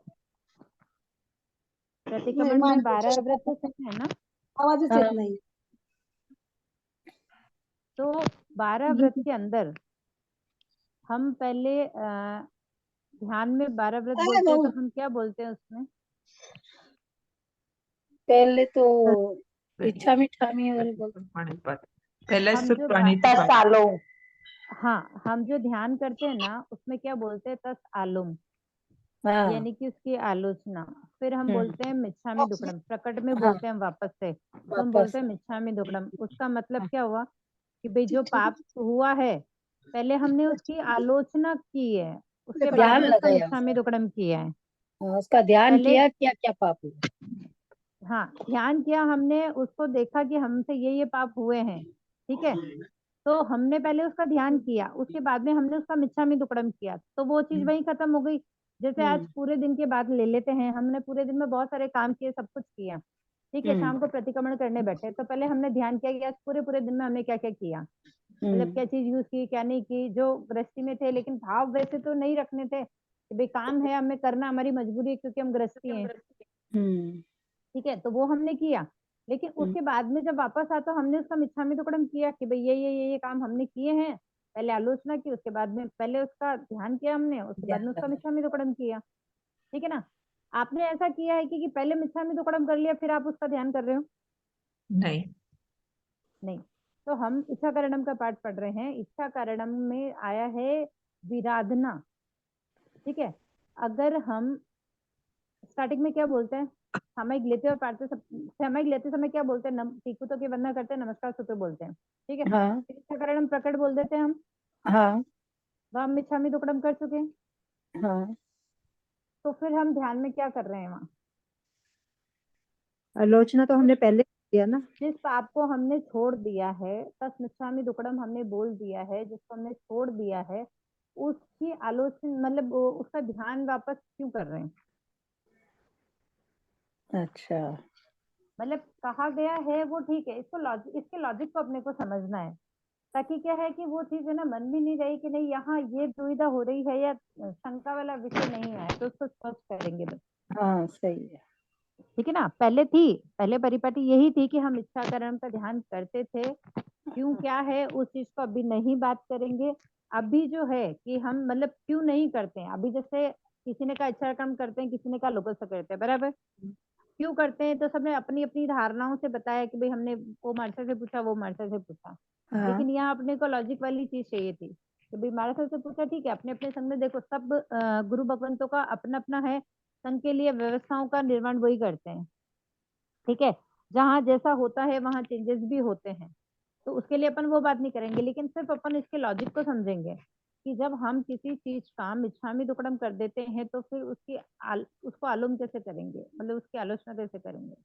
प्रतिक्रमण में 12 व्रत तो सही है ना? आवाज चेत नहीं। तो 12 व्रत के अंदर हम पहले ध्यान में 12 व्रत बोलते हैं, तो हम क्या बोलते हैं उसमें? पहले तो इच्छा मिठामी और बोलते पाणीपत। पहला हम सिर्फ जो पाणीपत। हाँ, हम जो ध्यान करते हैं ना उसमें क्या बोलते हैं? तस् आलुम, हाँ। यानी कि उसकी आलोचना। फिर हम बोलते हैं मिच्छामी दुक्कडम, प्रकट में हाँ, बोलते हैं हम वापस से, तो हम वापस। बोलते हैं मिच्छामी दुक्कडम। उसका मतलब क्या हुआ कि भाई जो पाप हुआ है पहले हमने उसकी आलोचना की है, उसके बाद ध्यान में उसका लगाया मिच्छामी दुक्कडम किया है। हाँ, उसका ध्यान पहले किया क्या क्या पाप हुआ। हाँ, ध्यान किया, हमने उसको देखा कि हमसे ये पाप हुए हैं, ठीक है, तो हमने पहले उसका ध्यान किया, उसके बाद में हमने उसका मिच्छामी दुक्कडम किया, तो वो चीज वहीं खत्म हो गई। जैसे आज पूरे दिन की बात ले लेते हैं, हमने पूरे दिन में बहुत सारे काम किए, सब कुछ किया, ठीक है, शाम को प्रतिक्रमण करने बैठे, तो पहले हमने ध्यान किया कि आज पूरे दिन में हमने क्या क्या किया, मतलब क्या चीज यूज की क्या नहीं की, जो गृहस्थी में थे, लेकिन भाव वैसे तो नहीं रखने थे कि भाई काम है हमें करना, हमारी मजबूरी है क्योंकि हम गृहस्थी हैं, ठीक है, तो वो हमने किया। लेकिन उसके बाद में जब वापस आता हमने उसका मिच्छामी दुक्कडम किया कि भाई ये काम हमने किए हैं, पहले आलोचना की, उसके बाद में पहले उसका ध्यान किया हमने, उसके बाद में उसका मिच्छामी दुक्कडम किया, ठीक है ना। आपने ऐसा किया है कि पहले मिच्छामी दुक्कडम कर लिया फिर आप उसका ध्यान कर रहे हो? नहीं। नहीं। तो हम इच्छा कारणम का पाठ पढ़ रहे हैं, इच्छा कारणम में आया है विराधना, ठीक है। अगर हम स्टार्टिंग में क्या बोलते हैं, सामयिक लेते और पाठते सामयिक लेते समय क्या बोलते हैं, टीकुतों की वंदना करते हैं, नमस्कार सूत्र बोलते हैं, ठीक है। हाँ फिर इच्छा कारणम प्रकट बोल देते हैं हम, हाँ वाम मिच्छामी दुक्कडम कर चुके हैं। हाँ। तो फिर हम ध्यान में क्या कर रहे हैं वहां? आलोचना तो हमने पहले किया ना। जिस पाप को हमने छोड़ दिया है, तस मिच्छामी दुक्कडम हमने बोल दिया है, जिसको हमने छोड़ दिया है, उसकी आलोचना मतलब उसका ध्यान वापस क्यों कर रहे हैं? अच्छा। मतलब कहा गया है वो ठीक है, इसको लॉजिक, इसके लॉजिक को अपने को समझना है, ताकि क्या है कि वो चीज है ना मन भी नहीं रही कि नहीं यहाँ ये दुविधा हो रही है या शंका वाला विषय नहीं है, तो उसको स्पष्ट करेंगे बस, हाँ सही है। ठीक है ना। पहले परिपाटी यही थी कि हम इच्छा कर्म का ध्यान करते थे, क्यों क्या है उस चीज को अभी नहीं बात करेंगे। अभी जो है कि हम मतलब क्यों नहीं करते हैं, अभी जैसे किसी ने कहा इच्छा कर्म करते हैं, किसी ने कहा लोगों से करते हैं, बराबर। क्यों करते हैं तो सबने अपनी अपनी धारणाओं से बताया कि भाई हमने वो मार्शल से पूछा, वो मार्शल से पूछा, हाँ लेकिन यहाँ अपने को लॉजिक वाली चीज चाहिए थी कि भाई मार्शल से पूछा, ठीक है, अपने अपने संघ में देखो सब गुरु भगवंतों का अपना अपना है, संघ के लिए व्यवस्थाओं का निर्माण वही करते हैं, ठीक है। जहाँ जैसा होता है वहाँ चेंजेस भी होते हैं, तो उसके लिए अपन वो बात नहीं करेंगे, लेकिन सिर्फ अपन इसके लॉजिक को समझेंगे कि जब हम किसी चीज का मिच्छामी दुक्कडम कर देते हैं तो फिर उसको आलम कैसे करेंगे, मतलब उसकी आलोचना कैसे करेंगे।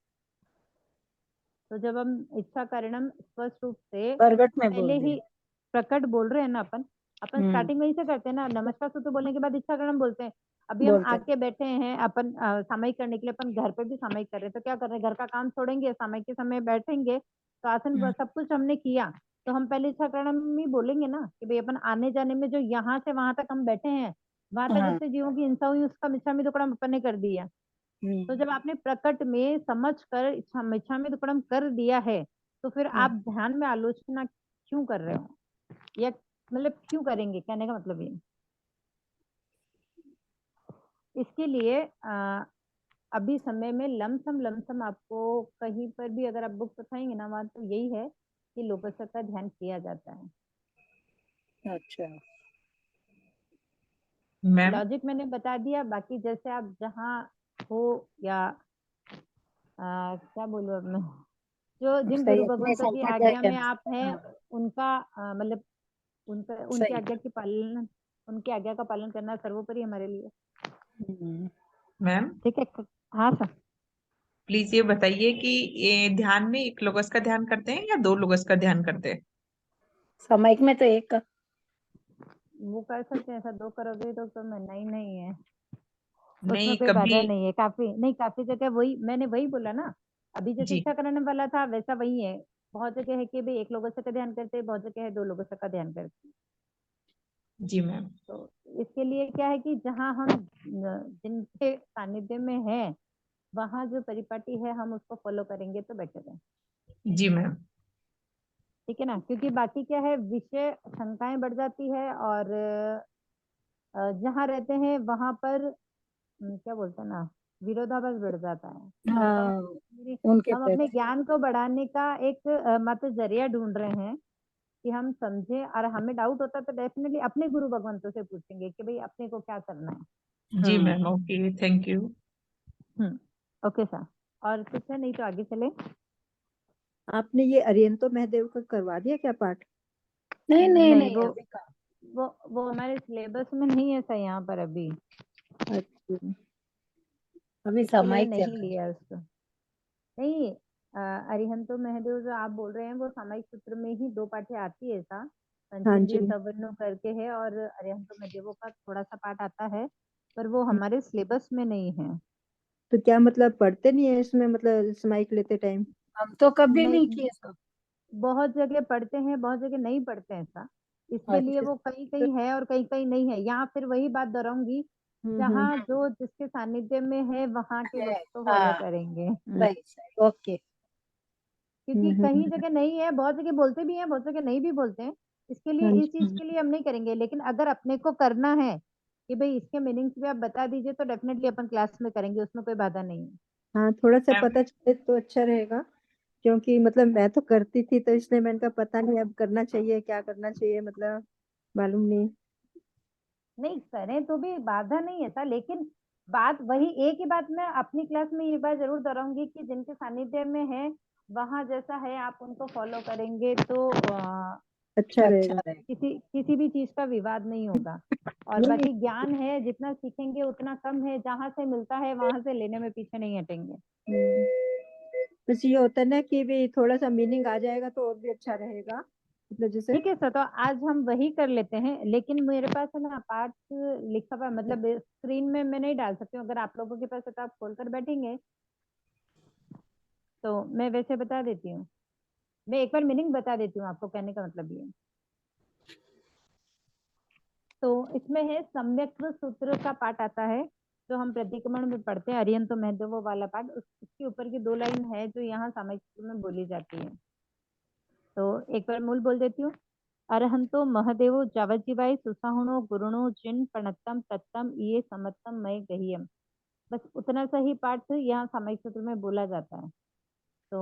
तो जब हम इच्छा कारणम स्पष्ट रूप से प्रगट में पहले बोल ही दिया। प्रकट बोल रहे हैं ना, अपन स्टार्टिंग वहीं से करते हैं ना, नमस्कार सूत्र बोलने के बाद इच्छा कारणम बोलते हैं। अभी हम बोलते हैं। आके बैठे हैं अपन सामयिक करने के लिए, अपन घर पे भी सामयिक कर रहे हैं, तो क्या कर रहे हैं, घर का काम छोड़ेंगे, सामयिक के समय बैठेंगे, तो आसन सब कुछ हमने किया, तो हम पहले इच्छा कारणम ही बोलेंगे ना कि भाई अपन आने जाने में जो यहाँ से वहां तक हम बैठे हैं, वहां तक हाँ। जितने जीवों की हिंसा हुई उसका मिच्छामी दुक्कडम अपन ने कर दिया। तो जब आपने प्रकट में समझ कर मिच्छामी दुक्कडम कर दिया है, तो फिर आप ध्यान में आलोचना क्यों कर रहे हो, या मतलब क्यों करेंगे, कहने का मतलब ये। इसके लिए अभी समय में लमसम आपको कहीं पर भी अगर आप बुक उठाएंगे ना, वहां तो यही है कि लोकसत्ता का ध्यान किया जाता है। अच्छा। मैम लॉजिक मैंने बता दिया, बाकी जैसे आप जहाँ हो या क्या बोलूं अब मैं, जो जिन सही गुरु है, अपने भगवंतों की संप्रदाय आज्ञा के में आप हैं, अनुसार। हाँ, उनका मतलब उनकी सही। आज्ञा की पालन, उनकी आज्ञा का पालन करना सर्वोपरि हमारे लिए, मैम ठीक है। हाँ सर। प्लीज ये बताइए कि ये ध्यान में एक लोगस का ध्यान करते हैं या दो लोगस का ध्यान करते हैं? सामयिक में तो एक का। वो कर सकते हैं, ऐसा दो करोगे तो मना ही नहीं है, उसमें नहीं कोई कभी। बाधा नहीं है, काफी जगह वही मैंने वही बोला ना, अभी जैसे जी इच्छा करने वाला था वैसा वही है। बहुत जगह है कि भाई एक लोगों से का ध्यान करते हैं, बहुत जगह है दो लोगों से का ध्यान करते हैं। जी मैम। तो इसके लिए क्या है कि जहाँ हम जिनके सानिध्य में है, वहाँ जो परिपाटी है हम उसको फॉलो करेंगे तो बेटर है, जी मैम। ठीक है ना। क्योंकि बाकी क्या है, विषय शंकाएं बढ़ जाती है, और जहाँ रहते हैं वहां पर क्या बोलते हैं ना, विरोधाभास बढ़ जाता है। तो हाँ, उनके हम अपने प्रति। ज्ञान को बढ़ाने का एक मात्र जरिया ढूंढ रहे हैं कि हम समझे, और हमें डाउट होता तो डेफिनेटली अपने गुरु भगवंतों से पूछेंगे कि भाई अपने को क्या करना है। जी हाँ। Ma'am, okay, thank you. Okay sir, और कुछ है नहीं तो आगे चले। आपने ये अरियंतो महदेव का करवा दिया क्या पाठ? नहीं नहीं नहीं, नहीं, अभी का। वो हमारे सिलेबस में नहीं है सर यहाँ पर अभी, अच्छा। अभी इसके लिए सामयिक चल नहीं रहा है। लिया उसको। नहीं, अरिहंतो महदेव जो आप बोल रहे हैं वो सामयिक सूत्र में ही दो पाठे आती है ऐसा, हाँ पंचेंद्रिय जी। सवर्णों करके है, और अरिहंतो महदेवों का थोड़ा सा पाठ आता है, पर वो हमारे सिलेबस में नहीं है। तो क्या मतलब पढ़ते नहीं है इसमें, मतलब समाइक लेते टाइम? हम तो कभी नहीं नहीं, किए सब। बहुत जगह पढ़ते हैं, बहुत जगह नहीं पढ़ते हैं ऐसा, इसके लिए अच्छा वो कहीं कहीं है और कहीं कहीं नहीं है। यहाँ फिर वही बात दोहराऊंगी, जहाँ जो जिसके सानिध्य में है वहां के लोग है, तो फॉलो हाँ करेंगे, सही सही ओके। क्योंकि कहीं जगह नहीं है, बहुत जगह बोलते भी हैं, बहुत जगह नहीं भी बोलते हैं। इसके लिए हाँ इस चीज के लिए हम नहीं करेंगे, लेकिन अगर अपने को करना है कि भाई इसके मीनिंग्स भी आप बता दीजिए, तो डेफिनेटली अपन क्लास में करेंगे, उसमें कोई बाधा नहीं है। हाँ, थोड़ा सा मैम पता चले तो अच्छा रहेगा, क्योंकि मतलब मैं तो करती थी, तो इसलिए मैंने कहा पता नहीं अब करना चाहिए, क्या करना चाहिए, मतलब मालूम नहीं। नहीं करें तो भी बाधा नहीं है था, लेकिन बात वही एक ही बात मैं अपनी क्लास में ये बात जरूर दोहराऊंगी कि जिनके सानिध्य में है वहां जैसा है आप उनको फॉलो करेंगे तो अच्छा अच्छा रहेगा। रहेगा। किसी किसी भी चीज का विवाद नहीं होगा। और नहीं बाकी ज्ञान है, जितना सीखेंगे उतना कम है, जहां से मिलता है वहां से लेने में पीछे नहीं हटेंगे। बस ये होता है ना कि भी थोड़ा सा मीनिंग आ जाएगा तो और भी अच्छा रहेगा, मतलब जैसे। ठीक है सर, तो आज हम वही कर लेते हैं, लेकिन मेरे पास है ना पाठ लिखा हुआ, मतलब स्क्रीन में मैं नहीं डाल सकती हूँ, अगर आप लोगों के पास है तो आप खोल कर बैठेंगे तो मैं वैसे बता देती हूँ। मैं एक बार मीनिंग बता देती हूँ आपको, कहने का मतलब ये। तो इसमें है सम्यक सूत्र का पाठ आता है, जो हम प्रतिक्रमण में पढ़ते हैं, अरिहंत महदेव वो वाला पाठ, उसके ऊपर की 2 लाइन है जो यहाँ सामयिक सूत्र में बोली जाती है। तो एक बार मूल बोल देती हूँ। अरहंतो महदेवो जावज्जीवाय सुसाहुणो गुरुणो जिन प्रणतम तत्तम ये समत्तम मय गहियम। बस उतना सा ही पाठ यहाँ सामयिक सूत्र में बोला जाता है। तो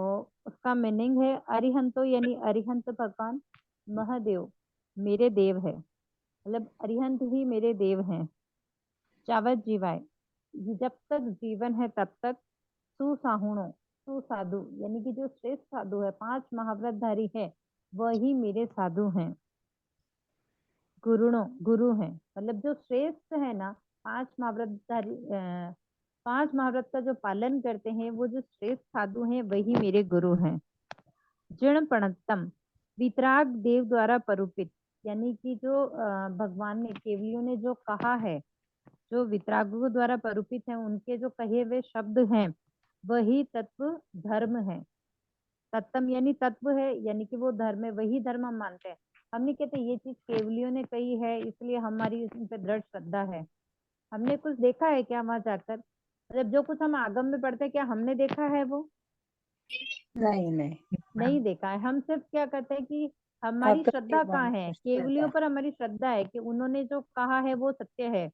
उसका मीनिंग है अरिहंतो यानी अरिहंत भगवान, महादेव मेरे देव है, मतलब अरिहंत ही मेरे देव हैं। जावत जीवाय जब तक जीवन है तब तक, सुसाहुणो सुसाधु यानी कि जो श्रेष्ठ साधु है, 5 महाव्रतधारी है, वही मेरे साधु हैं। गुरुणो गुरु हैं, मतलब जो श्रेष्ठ है ना, 5 महाव्रतधारी 5 महाव्रत का जो पालन करते हैं, वो जो श्रेष्ठ साधु हैं वही मेरे गुरु हैं। जीर्ण प्रणतम वितराग देव द्वारा परूपित, यानी कि जो भगवान ने केवलियों ने जो कहा है, जो वितरागों द्वारा परूपित है, उनके जो कहे हुए शब्द हैं वही तत्व धर्म है। तत्तम यानी तत्व है, यानी कि वो धर्म है, वही धर्म हम मानते हैं। हम नहीं कहते ये चीज केवलियों ने कही है इसलिए हमारी उन पे दृढ़ श्रद्धा है। हमने कुछ देखा है क्या वहां जाकर? मतलब जो कुछ हम आगम में पढ़ते हैं, क्या हमने देखा है वो? नहीं नहीं नहीं देखा है। हम सिर्फ क्या करते हैं कि हमारी अपने श्रद्धा कहाँ मन है, में केवलियों श्रद्धा। पर हमारी श्रद्धा है कि उन्होंने जो कहा है वो सत्य है।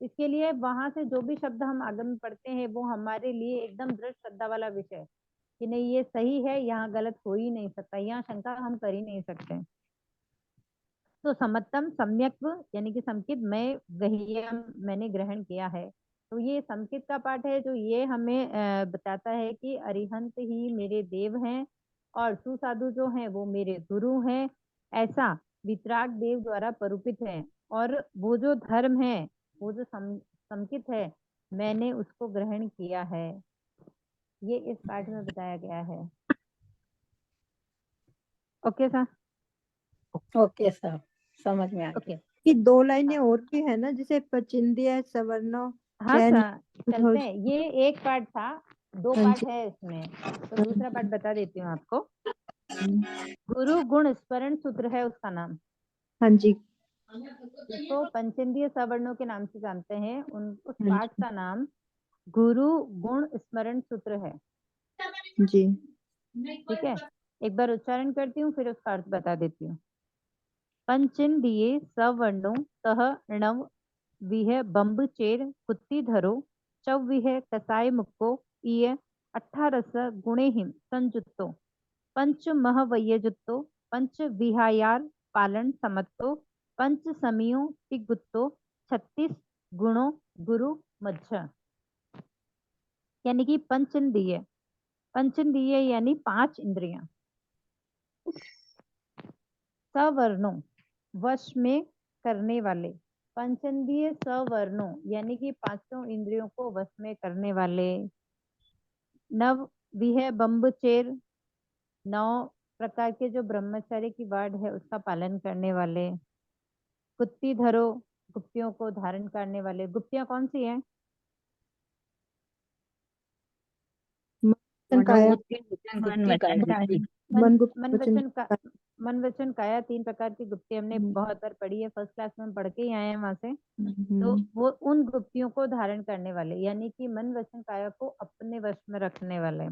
इसके लिए वहां से जो भी शब्द हम आगम में पढ़ते हैं वो हमारे लिए एकदम दृढ़ श्रद्धा वाला विषय है कि नहीं ये सही है, यहाँ गलत हो ही नहीं सकता, यहाँ शंका हम कर ही नहीं सकते। तो समत्तम सम्यक यानी कि समकित मैं गह्यम मैंने ग्रहण किया है। तो ये समकित का पाठ है जो ये हमें बताता है कि अरिहंत ही मेरे देव हैं और सुसाधु जो हैं वो मेरे गुरु हैं, ऐसा वितराग देव द्वारा परूपित है। और वो जो धर्म है, वो जो समकित है, मैंने उसको ग्रहण किया है। ये इस पाठ में बताया गया है। Okay sir? ओके सर समझ में आ गया। ओके। कि 2 लाइनें और भी है ना, जैसे पचिंद्य सवर्णो हाँ चयन। सर, चलते हैं। ये एक पार्ट था, 2 हाँ पार्ट जी। है इसमें, तो दूसरा पार्ट बता देती हूँ आपको। हम्म, गुरु गुण स्मरण सूत्र है उसका नाम। हाँ जी। इसको पंचेंद्रिय सवर्णों के नाम से जानते हैं। उस हाँ पाठ जी। का नाम गुरु गुण स्मरण सूत्र है। जी। ठीक है, एक बार उच्चारण करती हूँ फिर उसका अर्थ बता देती हूँ। पंचेंद्रिय सवर्णो तह णव विह बम्ब चेर कुत्ती धरो चौविह कसाय मुक्को इय 18 गुणे हिम संजुत्तो पंच महवयजुत्तो पंच विहायार पालन समत्तो पंच समियो तिगुत्तो 36 गुणों गुरु मध्य। यानी कि पंचेंद्रिय, पंचेंद्रिय यानी 5 इंद्रियां, सवर्णों वश में करने वाले, पंचेंद्रिय सवर्णों यानी कि 5 इंद्रियों को वश में करने वाले, नव विह बम्बचेर 9 प्रकार के जो ब्रह्मचर्य की वार्ड है उसका पालन करने वाले, गुप्ती धरो गुप्तियों को धारण करने वाले। गुप्तियां कौन सी हैं? मनोबुद्धि वचन कर्म बुद्धि वचन काया। कर्म। मन गुप्त मन वचन वचन का मन वचन काया 3 प्रकार की गुप्ती हमने बहुत बार पढ़ी है, फर्स्ट क्लास में हम पढ़ के ही आए हैं वहां से। तो वो उन गुप्तियों को धारण करने वाले, यानी कि मन वचन काया को अपने वश में रखने वाले।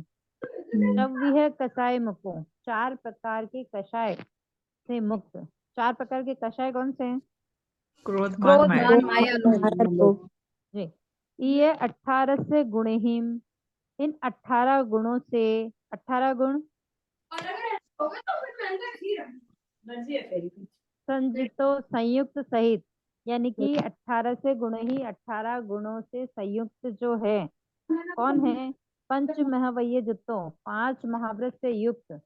शव्य कषाय मुको, 4 प्रकार के कषाय से मुक्त। 4 प्रकार के कषाय कौन से हैं? क्रोध मान क्रोध माया मान माया लोभ। जी, ये 18 से गुणहीन, इन 18 गुणों से, 18 गुण संजितो संयुक्त सहित, यानी कि 18 से गुण ही 18 गुणों से संयुक्त जो है, कौन है? पंच महावय जुत्तो, 5 महाव्रत से युक्त,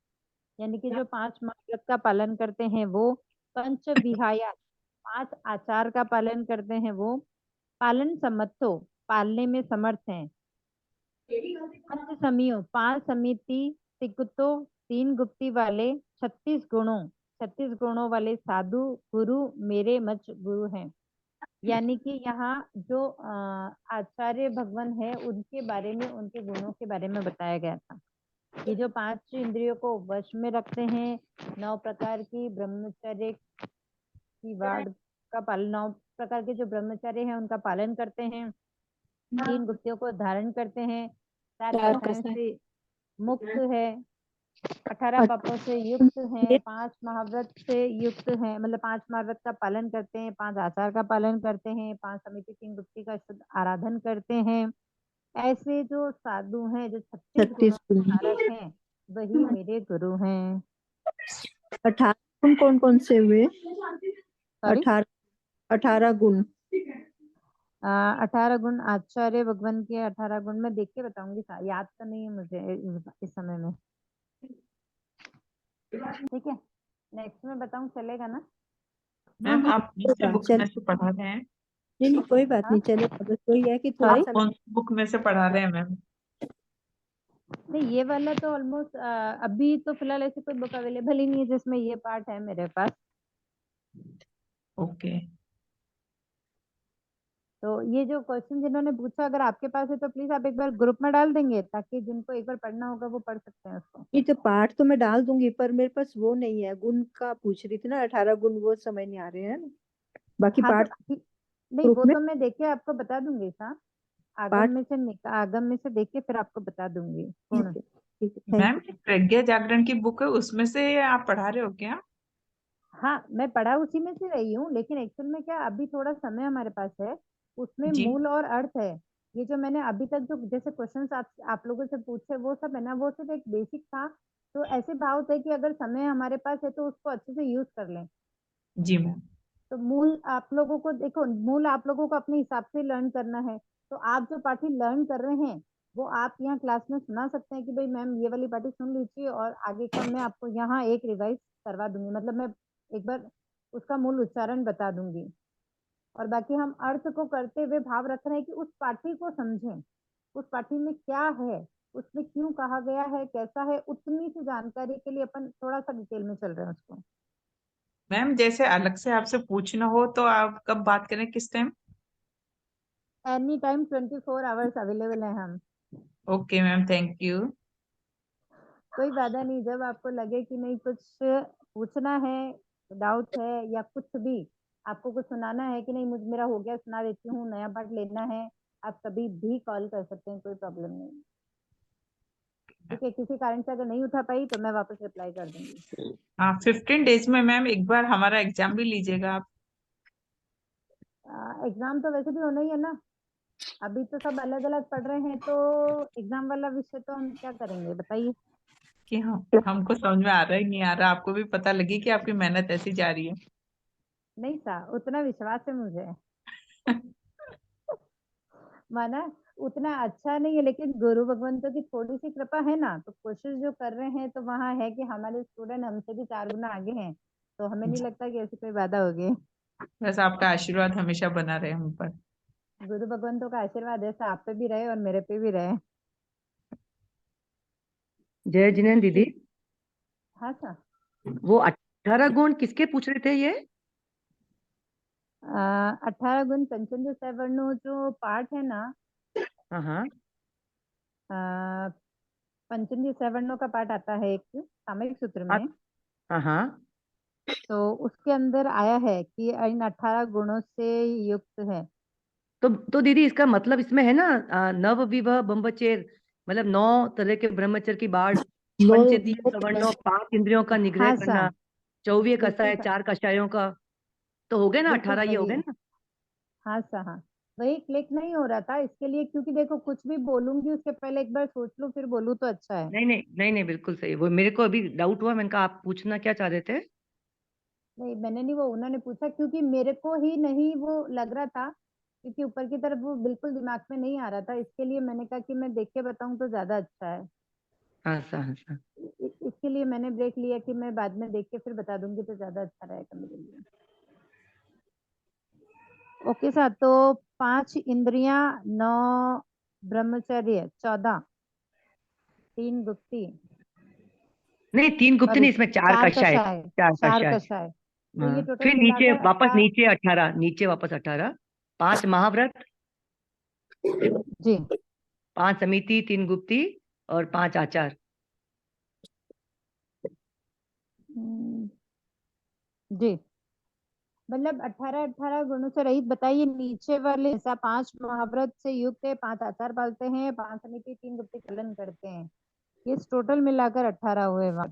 यानी कि जो 5 महाव्रत का पालन करते हैं वो। पंच विहाया, 5 आचार का पालन करते हैं वो। पालन सम्मतो, पालने में समर्थ हैं। पंच समियो, 5 समिति तिकुतो, 3 गुप्ती वाले। 36 गुणों वाले साधु गुरु मेरे मच गुरु हैं। यानी कि यहाँ जो आचार्य भगवान है उनके बारे में, उनके गुणों के बारे में बताया गया था। ये जो 5 इंद्रियों को वश में रखते हैं, 9 प्रकार की ब्रह्मचर्य की वाड़ का पालन, 9 प्रकार के जो ब्रह्मचर्य है उनका पालन करते हैं, 3 गुप्तियों को धारण करते हैं, 4 चार कषायों कषाय। से मुक्त है, 18 पापों से युक्त हैं, 5 महाव्रत से युक्त हैं, मतलब 5 महाव्रत का पालन करते हैं, 5 आचार का पालन करते हैं, 5 समिति 3 गुप्ती का शुद्ध आराधन करते हैं। ऐसे जो साधु हैं, जो 36 गुणों 36 के गुण। धारक हैं, वही मेरे गुरु हैं। 18 गुण कौन कौन से हुए? सॉरी, 18 गुण। 18 गुण आचार्य भगवान के 18 गुण मैं देख के बताऊंगी, याद तो नहीं है मुझे इस समय में। ठीक है, नेक्स्ट में बताऊं, चलेगा ना? मैम आप कौन से बुक चल में से पढ़ा रहे हैं? नहीं, कोई बात हाँ? नहीं, चलेगा। बस वही है कि थोड़ा सॉरी, सा कौन सी बुक में से पढ़ा रहे हैं मैम? नहीं ये वाला तो ऑलमोस्ट अभी तो फिलहाल ऐसी कोई बुक अवेलेबल ही नहीं है जिसमें ये पार्ट है मेरे पास। ओके। तो ये जो क्वेश्चन जिन्होंने पूछा, अगर आपके पास है तो प्लीज आप एक बार ग्रुप में डाल देंगे, ताकि जिनको एक बार पढ़ना होगा वो पढ़ सकते हैं उसको। ये तो पाठ तो मैं डाल दूंगी, पर मेरे पास वो नहीं है। गुण का पूछ रही थी ना, 18 गुण, वो समझ नहीं आ रहे हैं ना। बाकी हाँ तो पाठ नहीं, ग्रुप वो में तो मैं देख के आपको बता दूंगी सा, पाठ। आगम में से देख के फिर आपको बता दूंगी ठीक पूर्ण। है, ठीक है, थैंक मैम ये प्रज्ञा जागरण की बुक है, उसमें से आप पढ़ा रहे हो क्या? हाँ, मैं पढ़ा उसी में से रही हूँ, लेकिन एक्चुअल में क्या, अभी थोड़ा समय हमारे पास है, उसमें जी मूल और अर्थ है। ये जो मैंने अभी तक जो जैसे क्वेश्चंस आप लोगों से पूछे वो सब है ना, वो सिर्फ एक बेसिक था। तो ऐसे भाव थे कि अगर समय हमारे पास है तो उसको अच्छे से यूज कर लें। जी मैम। तो मूल आप लोगों को देखो, मूल आप लोगों को अपने हिसाब से लर्न करना है। तो आप जो पार्टी लर्न कर रहे हैं वो आप यहाँ क्लास में सुना सकते हैं कि भाई मैम ये वाली पार्टी सुन लीजिए, और आगे का मैं आपको यहाँ एक रिवाइज करवा दूंगी, मतलब मैं एक बार उसका मूल उच्चारण बता दूंगी। और बाकी हम अर्थ को करते हुए भाव रख रहे हैं कि उस पार्टी को समझें, उस पार्टी में क्या है, उसमें क्यों कहा गया है, कैसा है, उतनी सी जानकारी के लिए अपन थोड़ा सा डिटेल में चल रहे हैं उसको। मैम जैसे अलग से आपसे पूछना हो तो आप कब बात करें, किस time? Any time 24 hours available है हम। Okay ma'am, thank you. कोई बाधा नहीं, जब आपको लगे कि नहीं कुछ पूछना है, डाउट है, या कुछ भी आपको कुछ सुनाना है कि नहीं मुझ मेरा हो गया सुना देती हूँ, नया पार्ट लेना है, आप कभी भी कॉल कर सकते हैं, कोई प्रॉब्लम नहीं। ठीक है, किसी कारण से अगर नहीं उठा पाई तो मैं वापस रिप्लाई कर दूंगी। हाँ 15 डेज में मैम एक बार हमारा एग्जाम भी लीजिएगा आप। एग्जाम तो वैसे भी होना ही है ना, अभी तो सब अलग अलग पढ़ रहे हैं, तो एग्जाम वाला विषय तो हम क्या करेंगे बताइए। कि हम हमको समझ में आ रहा ही नहीं आ रहा, आपको भी पता लगे कि आपकी मेहनत ऐसी जा रही है। नहीं सा, उतना विश्वास है मुझे, माना उतना अच्छा नहीं है, लेकिन गुरु भगवंतों की थोड़ी सी कृपा है ना, तो कोशिश जो कर रहे हैं तो वहाँ है कि हमारे स्टूडेंट हमसे भी 4 गुना आगे हैं, तो हमें नहीं लगता कि ऐसी कोई बाधा होगी। बस आपका आशीर्वाद हमेशा बना रहे हम पर। गुरु भगवंतों का आशीर्वाद ऐसा आप पे भी रहे और मेरे पे भी रहे। जय जिनेन दीदी, हाँ सर। वो 18 गुण किसके पूछ रहे थे ये? 18 गुण पंचेंद्र सवर्णो जो पाठ है ना, हाँ हाँ। पंचेंद्रिय सवर्णों का पाठ आता है एक सामयिक सूत्र में, हाँ हाँ। तो उसके अंदर आया है कि इन 18 गुणों से युक्त है। तो दीदी इसका मतलब इसमें है ना, नव विवाह ब्रह्मचर्य, मतलब 9 तरह के ब्रह्मचर्य की बाढ़, पंचेंद्रिय सवर्णों, 5 इंद्रियों का निग्रह हाँ करना, सा 24 बिल्कुल कषाय, सा 4 कषायों का, तो हो गए ना बिल्कुल 18, ये हो वही गए ना। हाँ सा हाँ वही क्लिक नहीं हो रहा था इसके लिए, क्योंकि देखो कुछ भी बोलूंगी उसके पहले एक बार सोच लूं फिर बोलूं तो अच्छा है। नहीं नहीं नहीं नहीं, बिल्कुल सही। वो मेरे को अभी डाउट हुआ, मैंने कहा आप पूछना क्या चाह रहे थे। नहीं मैंने नहीं, वो उन्होंने पूछा क्योंकि मेरे को ही नहीं वो लग रहा था, क्योंकि ऊपर की तरफ वो बिल्कुल दिमाग में नहीं आ रहा था, इसके लिए मैंने कहा कि मैं देख के बताऊं तो ज्यादा अच्छा है। हाँ सा हाँ सा। इसके लिए मैंने ब्रेक लिया कि मैं बाद में देख के फिर बता दूंगी तो ज्यादा अच्छा रहेगा मेरे लिए। ओके सर, तो 5 इंद्रियां, 9 ब्रह्मचर्य, 14 3 गुप्ती नहीं 3 गुप्त और नहीं, इसमें 4 4 कषाय। कषाय, 4 4 कषाय। कषाय, तो हाँ ये टोटल फिर नीचे मिलाकर वापस, 18। नीचे 18, नीचे वापस 18, 5 महाव्रत, जी 5 समिति, 3 गुप्ती और 5 आचार। जी, मतलब 18 गुणों से रहित बताइए। नीचे वाले ऐसा 5 महाव्रत से युक्त है, 5 आचार पालते हैं, 5 समिति, 3 गुप्ती कलन करते हैं, ये टोटल मिलाकर 18 हुए वहां।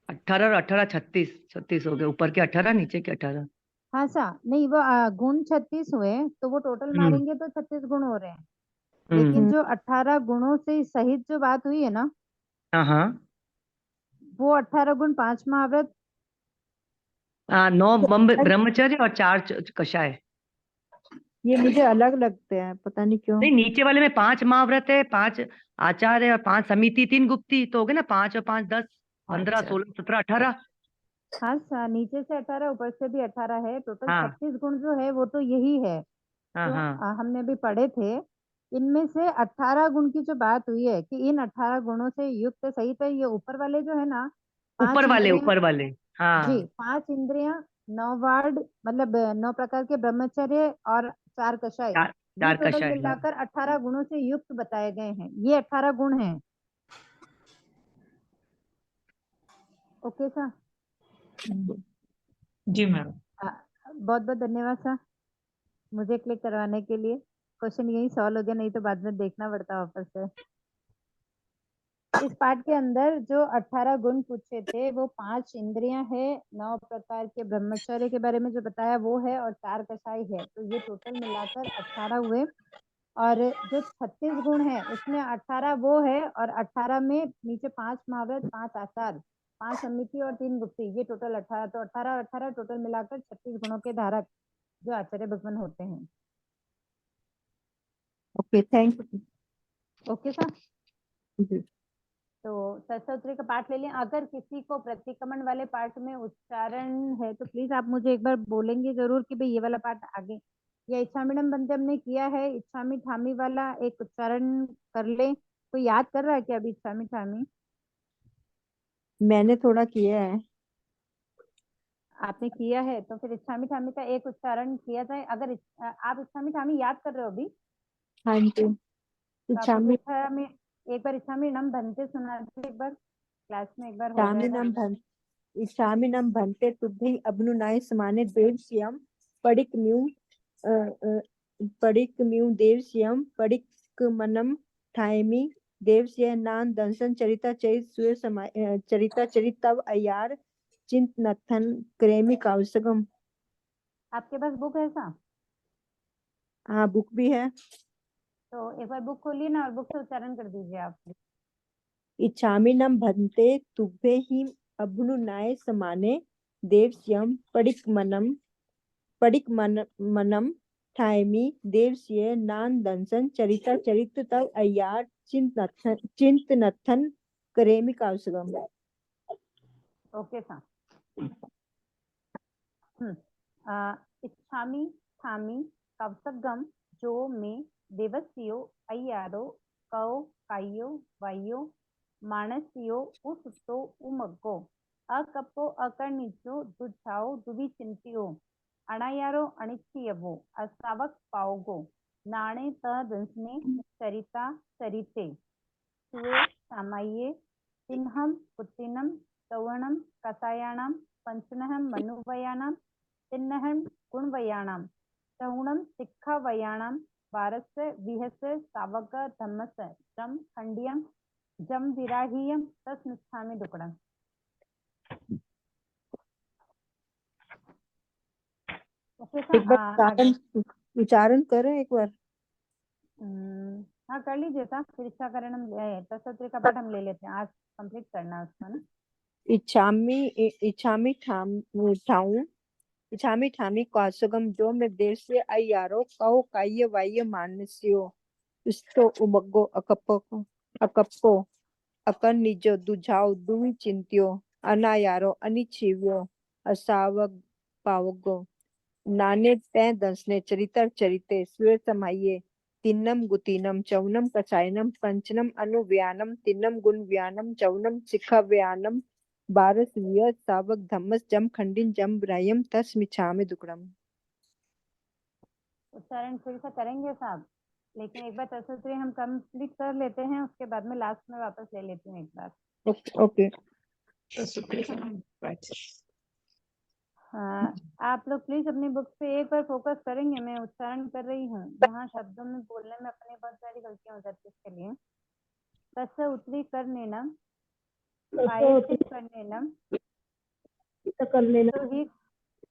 18 और 18 36, 36 हो गए, ऊपर के 18 नीचे के 18। हाँ सा नहीं, वो गुण 36 हुए तो वो टोटल हम्म मारेंगे तो 36 गुण हो रहे हैं, हम्म। लेकिन जो 18 गुणों से सहित जो बात हुई है ना, हाँ हाँ। वो 18 गुण 5 महाव्रत। 9 ब्रह्मचर्य और 4 कषाय। ये मुझे अलग लगते हैं, पता नहीं क्यों। नहीं, नीचे वाले में 5 महाव्रत है, 5 आचार है और 5 समिति, 3 गुप्ती, तो हो गए ना 5 और 5 10, 15 अच्छा 16 17 18। हाँ सा, नीचे से 18 ऊपर से भी 18 है, टोटल हाँ 36 गुण जो है वो तो यही है हाँ जो हाँ। हमने अभी पढ़े थे। इनमें से 18 गुण की जो बात हुई है कि इन 18 गुणों से युक्त सहित है, ये ऊपर वाले जो है ना, 5 ऊपर वाले, इंद्रियां। ऊपर वाले। जी हाँ 5 इंद्रियां, 9 वार्ड, मतलब 9 प्रकार के ब्रह्मचर्य और 4 कषाय, 4, ये 4 टोटल कषाय। हाँ मिलाकर 18 गुणों से युक्त बताए गए हैं, ये 18 गुण हैं। ओके सर, जी मैम। बहुत बहुत धन्यवाद सर मुझे क्लिक करवाने के लिए। क्वेश्चन यही सॉल्व हो गया, नहीं तो बाद में देखना पड़ता वापस से। इस पाठ के अंदर जो 18 गुण पूछे थे वो 5 इंद्रियां है, 9 प्रकार के ब्रह्मचर्य के बारे में जो बताया वो है, और 4 कषाय है, तो ये टोटल मिलाकर 18 हुए। और जो 36 गुण है उसमें 18 वो है, और 18 में नीचे 5 महाव्रत, 5 आचार, 5 समिति और 3 गुप्ती, ये टोटल 18, तो 18 और 18 टोटल मिलाकर 36 गुणों के धारक जो आचार्य भगवान होते हैं। Okay, thank you. Okay sir, जी। तो सहस्त्र का पाठ ले लें। अगर किसी को प्रतिक्रमण वाले पाठ में उच्चारण है तो प्लीज आप मुझे एक बार बोलेंगे जरूर कि भाई ये वाला पाठ आगे, या इच्छामिडम बंदे हमने किया है, इच्छामी ठामी वाला एक उच्चारण कर ले। कोई याद कर रहा है क्या अभी इच्छामी ठामी? मैंने थोड़ा किया है। आपने किया है तो फिर इच्छामी ठामी का एक उच्चारण किया जाए। अगर आप इच्छामी ठामी याद कर रहे हो अभी, हाँ जी। तो आप इच्छा मुझे में एक बार इच्छामी नम बनते सुना दीजिए, एक बार क्लास में एक बार हो जाएगा। इच्छामिनम भन इच्छामिनम भन्ते तुभ्यं अभनुनाय समाने देवस्यम् पडिक्म्यूं पडिक्म्यूं देवस्यम् पडिक्मनं ठायमि देवस्य नान दंसन चरिता चरित सुय समाय चरिता चरित तव अयार चिंत नथन क्रेमी कावसगम। आपके पास बुक है सा? हाँ, बुक भी है। तो एक बार बुक खोलिए ना और बुक से उच्चारण कर दीजिए आप। इच्छामिनम भन्ते तुभ्यं अभनुनाय समाने देवस्यम् पडिक्मनं ठायमि देवस्य नान दंसन चरिता चरित तव अय्यार चिंत नथन करेमि कावसगम। ओके सा, इच्छामी ठामी कवसगम जो में देवस्यो अय्यारो कौ कायो वायो मानसियो उसुतो उमग्गो अकप्पो अकर्णिचो दुझाओ दुबी चिंतियो अणायारो अणिचियवो असावक पाओगो नाणे त दंसने सरिता सरिते सुए सामाय्ये तिन्हम पुत्तिनम चौवणम कसायाणाम पंचनहम मनुवयाणाम तिन्नहम गुणवयाणाम चौणम सिक्खावयाणाम वारस्य विहस्य सावक धम्मस्य जम खंडियम जम विराहीयम तस्मिच्छामि दुक्कडम। एक बार उच्चारण करें एक बार। हाँ कर लीजिए साहब, फिर इच्छा करण हम तत्सत्री का पाठ हम ले लेते हैं, आज कंप्लीट करना है उसको ना। इच्छामी ठामी कौसुगम जो मैं देश से अयारो कहो काये वाये मानस्यो इस्तो उमग्गो अकप्पो अकन निजो दुझाओ दुई चिंत्यो अनायारो अनिच्छिव्यो असावग पावगो नाने तै दंसने चरितर चरिते स्वे समाये तिन्नम गुतीनम चौनम कसायनम पंचनम अनुव्यानम तिन्नम गुणव्यानम चौनम शिखाव्यानम बारस विय सावक धम्मस जम खंडिन जम ब्रायम तस्मिच्छामि दुक्कडम। उच्चारण फिर से करेंगे साहब, लेकिन एक बार तत्सत्री हम कंप्लीट कर लेते हैं, उसके बाद में लास्ट में वापस ले लेती हूँ एक बार। ओके। हाँ, आप लोग प्लीज अपनी बुक पे एक बार फोकस करेंगे। मैं उच्चारण कर रही हूँ, यहाँ शब्दों में बोलने में अपनी बहुत सारी गलतियां हो जाती है, इसके लिए तस्य उत्तरी करनेनम पायचित करनेनम ही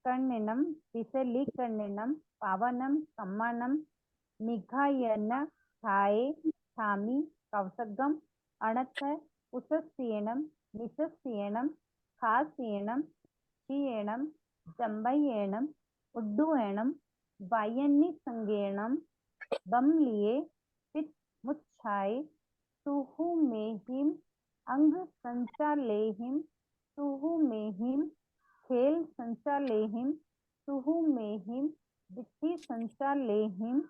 करनेनम विसलिक करनेनम पावनम सम्मानम निघायन थाये थामी कौसगम अणथ उसस्येनम निसस्येनम खास्येनम क्षीयेणम जम्बयेणम उड्डुयेणम वायन्निसंगेणम बमलिये पित मुच्छाय सुहुमेहिम अंग संचालेहिम सुहुमेहिम खेल संचालेहिम सुहुमेहिम दिट्ठी संचालेहिम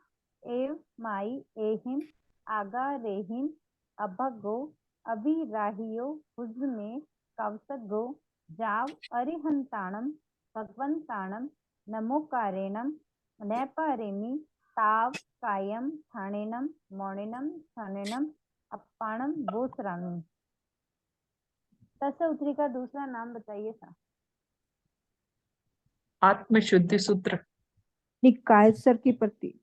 एव माई एहिम आगारेहिम अभगो अभिराहियो हुज्मे कवसगो जाव अरिहंताणम भगवंताणम नमोकारेणम नैपारेमि ताव कायम थाणेनम मौणेनम थाणेनम अप्पाणम बोसरामी। तस्य उत्तरी का दूसरा नाम बताइए सा। आत्मशुद्धि सूत्र। कायसर की प्रति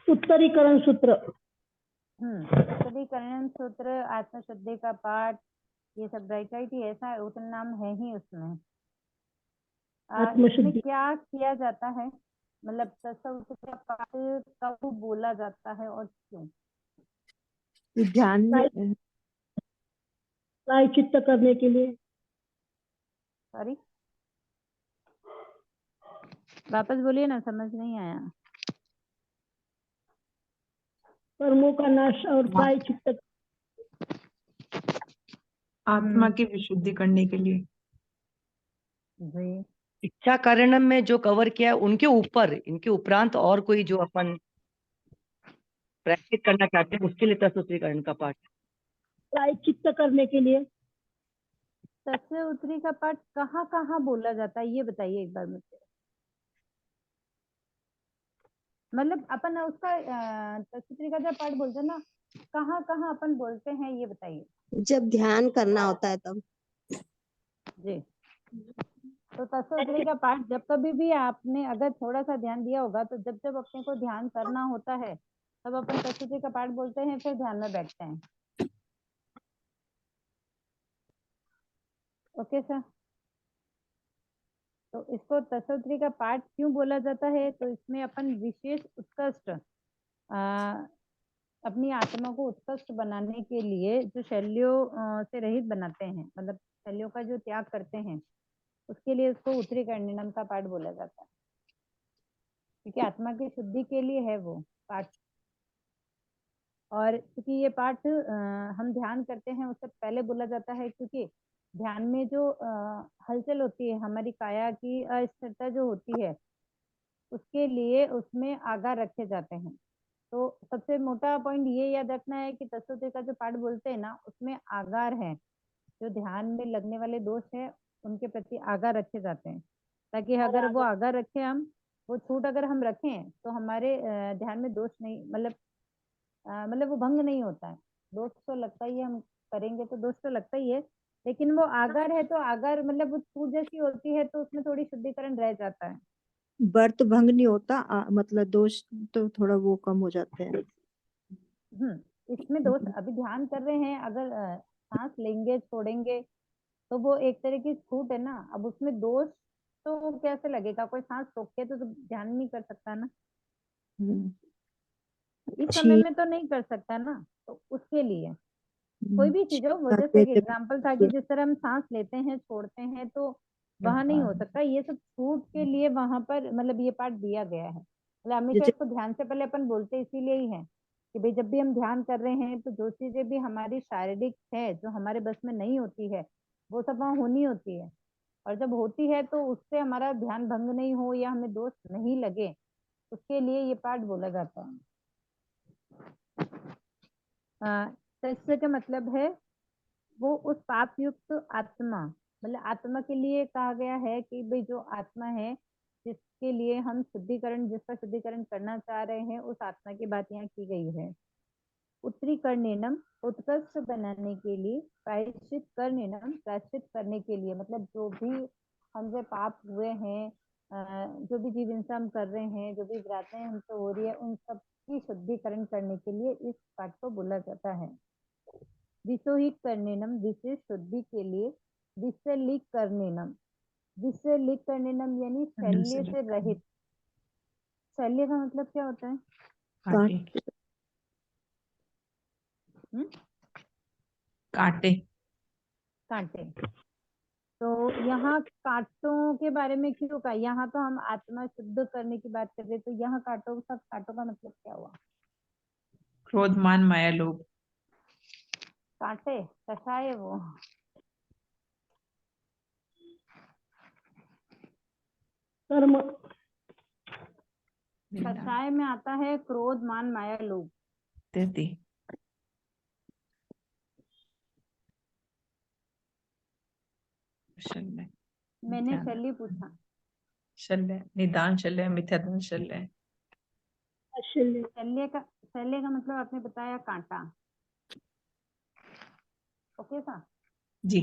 उत्तरीकरण सूत्र। उत्तरीकरण सूत्र, आत्मशुद्धि का पाठ, ये सब राइट ही ऐसा उतना नाम है ही उसमें। इसमें क्या किया जाता है, मतलब तस्य उत्तरी का पाठ कब बोला जाता है और क्यों? ध्यान में प्रायश्चित्त करने के लिए। सॉरी, वापस बोलिए ना, समझ नहीं आया। कर्मों का नाश और प्रायश्चित्त। आत्मा की विशुद्धि करने के लिए। जी, इच्छा कारणम में जो कवर किया है उनके ऊपर, इनके उपरांत और कोई जो अपन प्रैक्टिस करना चाहते हैं उसके लिए तत्सूत्रीकरण का पाठ। प्रायश्चित्त करने के लिए। तस्य उत्तरी का पाठ कहाँ कहाँ बोला जाता है, ये बताइए एक बार मुझे। मतलब अपन उसका तस्य उत्तरी का जब पाठ बोलते हैं ना, कहाँ कहाँ अपन बोलते हैं, ये बताइए। जब ध्यान करना होता है तब। जी, तो तस्य उत्तरी का पाठ जब कभी भी आपने अगर थोड़ा सा ध्यान दिया होगा, तो जब जब अपने को ध्यान करना होता है तब अपन तस्य उत्तरी का पाठ बोलते हैं, फिर ध्यान में बैठते हैं। ओके सर, तो इसको तस्य उत्तरी का पाठ क्यों बोला जाता है, तो इसमें अपन विशेष उत्कृष्ट अपनी आत्मा को उत्कृष्ट बनाने के लिए जो शैलियों से रहित बनाते हैं, मतलब शैलियों का जो त्याग करते हैं, उसके लिए उसको उत्तरी करनेनम का पाठ बोला जाता है, क्योंकि आत्मा की शुद्धि के लिए है वो पाठ। और क्योंकि ये पाठ हम ध्यान करते हैं उससे पहले बोला जाता है, क्योंकि ध्यान में जो हलचल होती है, हमारी काया की अस्थिरता जो होती है, उसके लिए उसमें आगार रखे जाते हैं। तो सबसे मोटा पॉइंट ये याद रखना है कि तस्य उत्तरी का जो पाठ बोलते हैं ना, उसमें आगार है, जो ध्यान में लगने वाले दोष है उनके प्रति आगार रखे जाते हैं, ताकि अगर वो आगार रखे हम, वो छूट अगर हम रखें तो हमारे ध्यान में दोष नहीं, मतलब मतलब वो भंग नहीं होता है। दोष तो लगता ही है, हम करेंगे तो दोष तो लगता ही है, लेकिन वो आगर है तो आगर मतलब वो छूट जैसी होती है तो उसमें थोड़ी शुद्धिकरण रह जाता है। व्रत भंग नहीं होता, मतलब दोष तो थोड़ा वो कम हो जाते हैं। इसमें दोष अभी ध्यान कर रहे हैं, अगर सांस लेंगे छोड़ेंगे तो वो एक तरह की छूट है ना। अब उसमें दोष तो कैसे लगेगा, कोई सांस रोक के तो ध्यान नहीं कर सकता ना, हम्म, इस समय छी में तो नहीं कर सकता ना, तो उसके लिए कोई भी चीज हो, वो जैसे एक छी एग्जाम्पल था कि जिस तरह हम सांस लेते हैं छोड़ते हैं तो वहां नहीं हो सकता, ये सब छूट के लिए वहां पर मतलब ये पार्ट दिया गया है। मतलब हमेशा जैसे इसको ध्यान से पहले अपन बोलते इसीलिए ही है कि भाई जब भी हम ध्यान कर रहे हैं तो जो चीजें भी हमारी शारीरिक है जो हमारे बस में नहीं होती है वो सब वहां होनी होती है, और जब होती है तो उससे हमारा ध्यान भंग नहीं हो या हमें दोष नहीं लगे, उसके लिए ये पार्ट बोला जाता है। तस्य का मतलब है वो उस पाप युक्त आत्मा, मतलब आत्मा के लिए कहा गया है कि भाई जो आत्मा है जिसके लिए हम शुद्धिकरण, जिसका शुद्धिकरण करना चाह रहे हैं, उस आत्मा की बात यहाँ की गई है। उत्तरीकरणेनम, उत्कृष्ट बनाने के लिए, प्रायश्चित करनेनम, प्रायश्चित करने के लिए, मतलब जो भी हमसे पाप हुए हैं, जो भी जीव हिंसा हम कर रहे हैं, जो भी व्रतें हमसे हो रही है, उन सब की शुद्धिकरण करने के लिए इस पाठ को बोला जाता है। विषोहिक करनेनम, विशेष शुद्धि के लिए। विषलिक करनेनम, विषलिक करनेनम यानी शल्य से रहित। शल्य का मतलब क्या होता है? कांटे, कांटे, कांटे। तो यहाँ कांटों के बारे में क्यों कहा? यहाँ तो हम आत्मा शुद्ध करने की बात कर रहे, तो यहाँ कांटों, सब कांटों का मतलब क्या हुआ? क्रोध मान माया लोभ। कांटे कसा है वो? कर्म। कसाय में आता है क्रोध मान माया लोभ। देती शल्य, मैंने शल्य पूछा। शल्य, निदान शल्य, मिथ्यादान शल्य। शल्य। शल्य का मतलब आपने बताया कांटा। ओके सा? जी।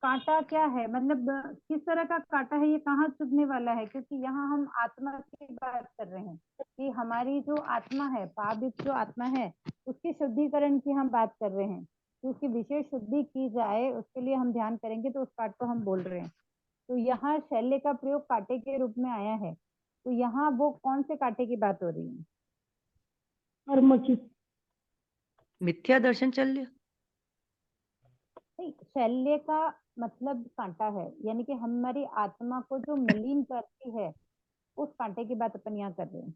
कांटा क्या है, मतलब किस तरह का कांटा है, ये कहाँ चुभने वाला है? क्योंकि यहाँ हम आत्मा की बात कर रहे हैं कि हमारी जो आत्मा है, पापित जो आत्मा है, उसके शुद्धिकरण की हम बात कर रहे हैं, तो उसकी विशेष शुद्धि की जाए उसके लिए हम ध्यान करेंगे, तो उस पाठ को हम बोल रहे हैं। तो यहाँ शल्य का प्रयोग कांटे के रूप में आया है, तो यहाँ वो कौन से कांटे की बात हो रही है? कर्म की। मिथ्या दर्शन शल्य। नहीं, शल्य का मतलब कांटा है, यानी कि हमारी आत्मा को जो मलिन करती है उस कांटे की बात अपन यहाँ कर रहे हैं।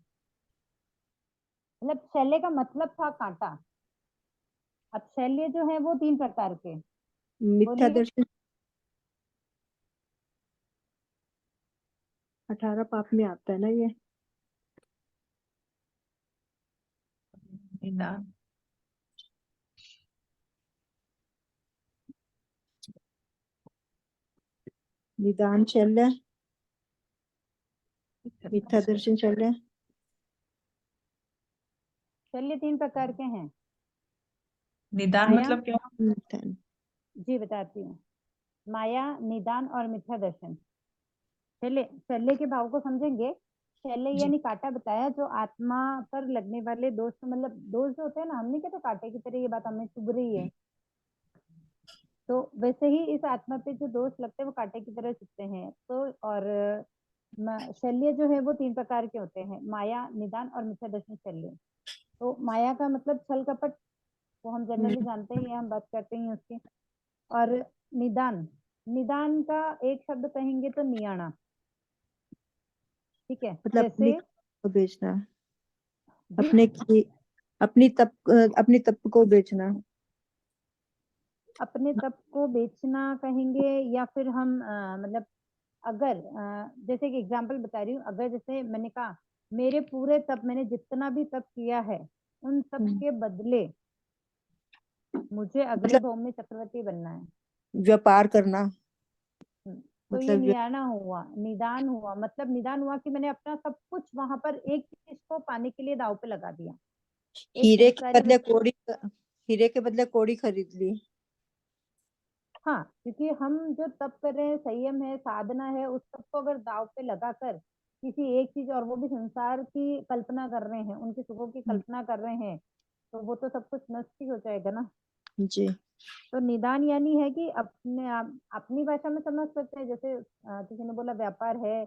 मतलब शल्य का मतलब था कांटा। अब शल्य जो है वो 3 प्रकार के, मिथ्या बोलिए। दर्शन 18 पाप में आता है ना ये? निदान, निदान शल्य, मिथ्या दर्शन शल्य। शल्य 3 प्रकार के हैं। निदान माया, मतलब क्या? निदान। जी बताती हूँ। माया, निदान और मिथ्या दर्शन। शल्य, शल्य के भाव को समझेंगे। शल्य जी। यानी कांटा बताया, जो आत्मा पर लगने वाले दोष, मतलब दोष जो होते हैं ना, हमने क्या तो कांटे की तरह ये बात हमें चुभ रही है, तो वैसे ही इस आत्मा पे जो दोष लगते हैं वो कांटे की तरह चुभते हैं। तो और शल्य जो है वो 3 प्रकार के होते हैं, माया, निदान और मिथ्या दर्शन शल्य। तो माया का मतलब छल कपट, वो हम जनरली जानते ही हैं, हम बात करते ही उसकी। और निदान, निदान का एक शब्द कहेंगे तो नियाणा, ठीक है? मतलब अपनी जैसे को बेचना, जी, अपने की अपनी तप को बेचना। अपने तप को बेचना कहेंगे, या फिर हम मतलब अगर जैसे कि एग्जांपल बता रही हूँ, अगर जैसे मैंने कहा मेरे पूरे तप, मैंने जितना भी तप किया है उन सब के बदले मुझे अगले मतलब भाव में चक्रवर्ती बनना है। व्यापार करना, तो ये मतलब नियाना हुआ, निदान हुआ। मतलब निदान हुआ कि मैंने अपना सब कुछ वहां पर एक चीज को पाने के लिए दाव पे लगा दिया। एक हीरे के संस्कारी बदले व्यक्ति, कोड़ी, हीरे के बदले कोड़ी खरीद ली। हाँ, क्योंकि हम जो तप कर रहे हैं, संयम है, साधना है, उस सब को अगर दाव पे लगाकर किसी एक चीज, और वो भी संसार की कल्पना कर रहे हैं, उनके सुखों की कल्पना कर रहे हैं, तो वो तो सब कुछ नष्ट ही हो जाएगा ना। जी। तो निदान यानी है कि अपने आप अपनी भाषा में समझ सकते हैं, जैसे किसी ने बोला व्यापार है,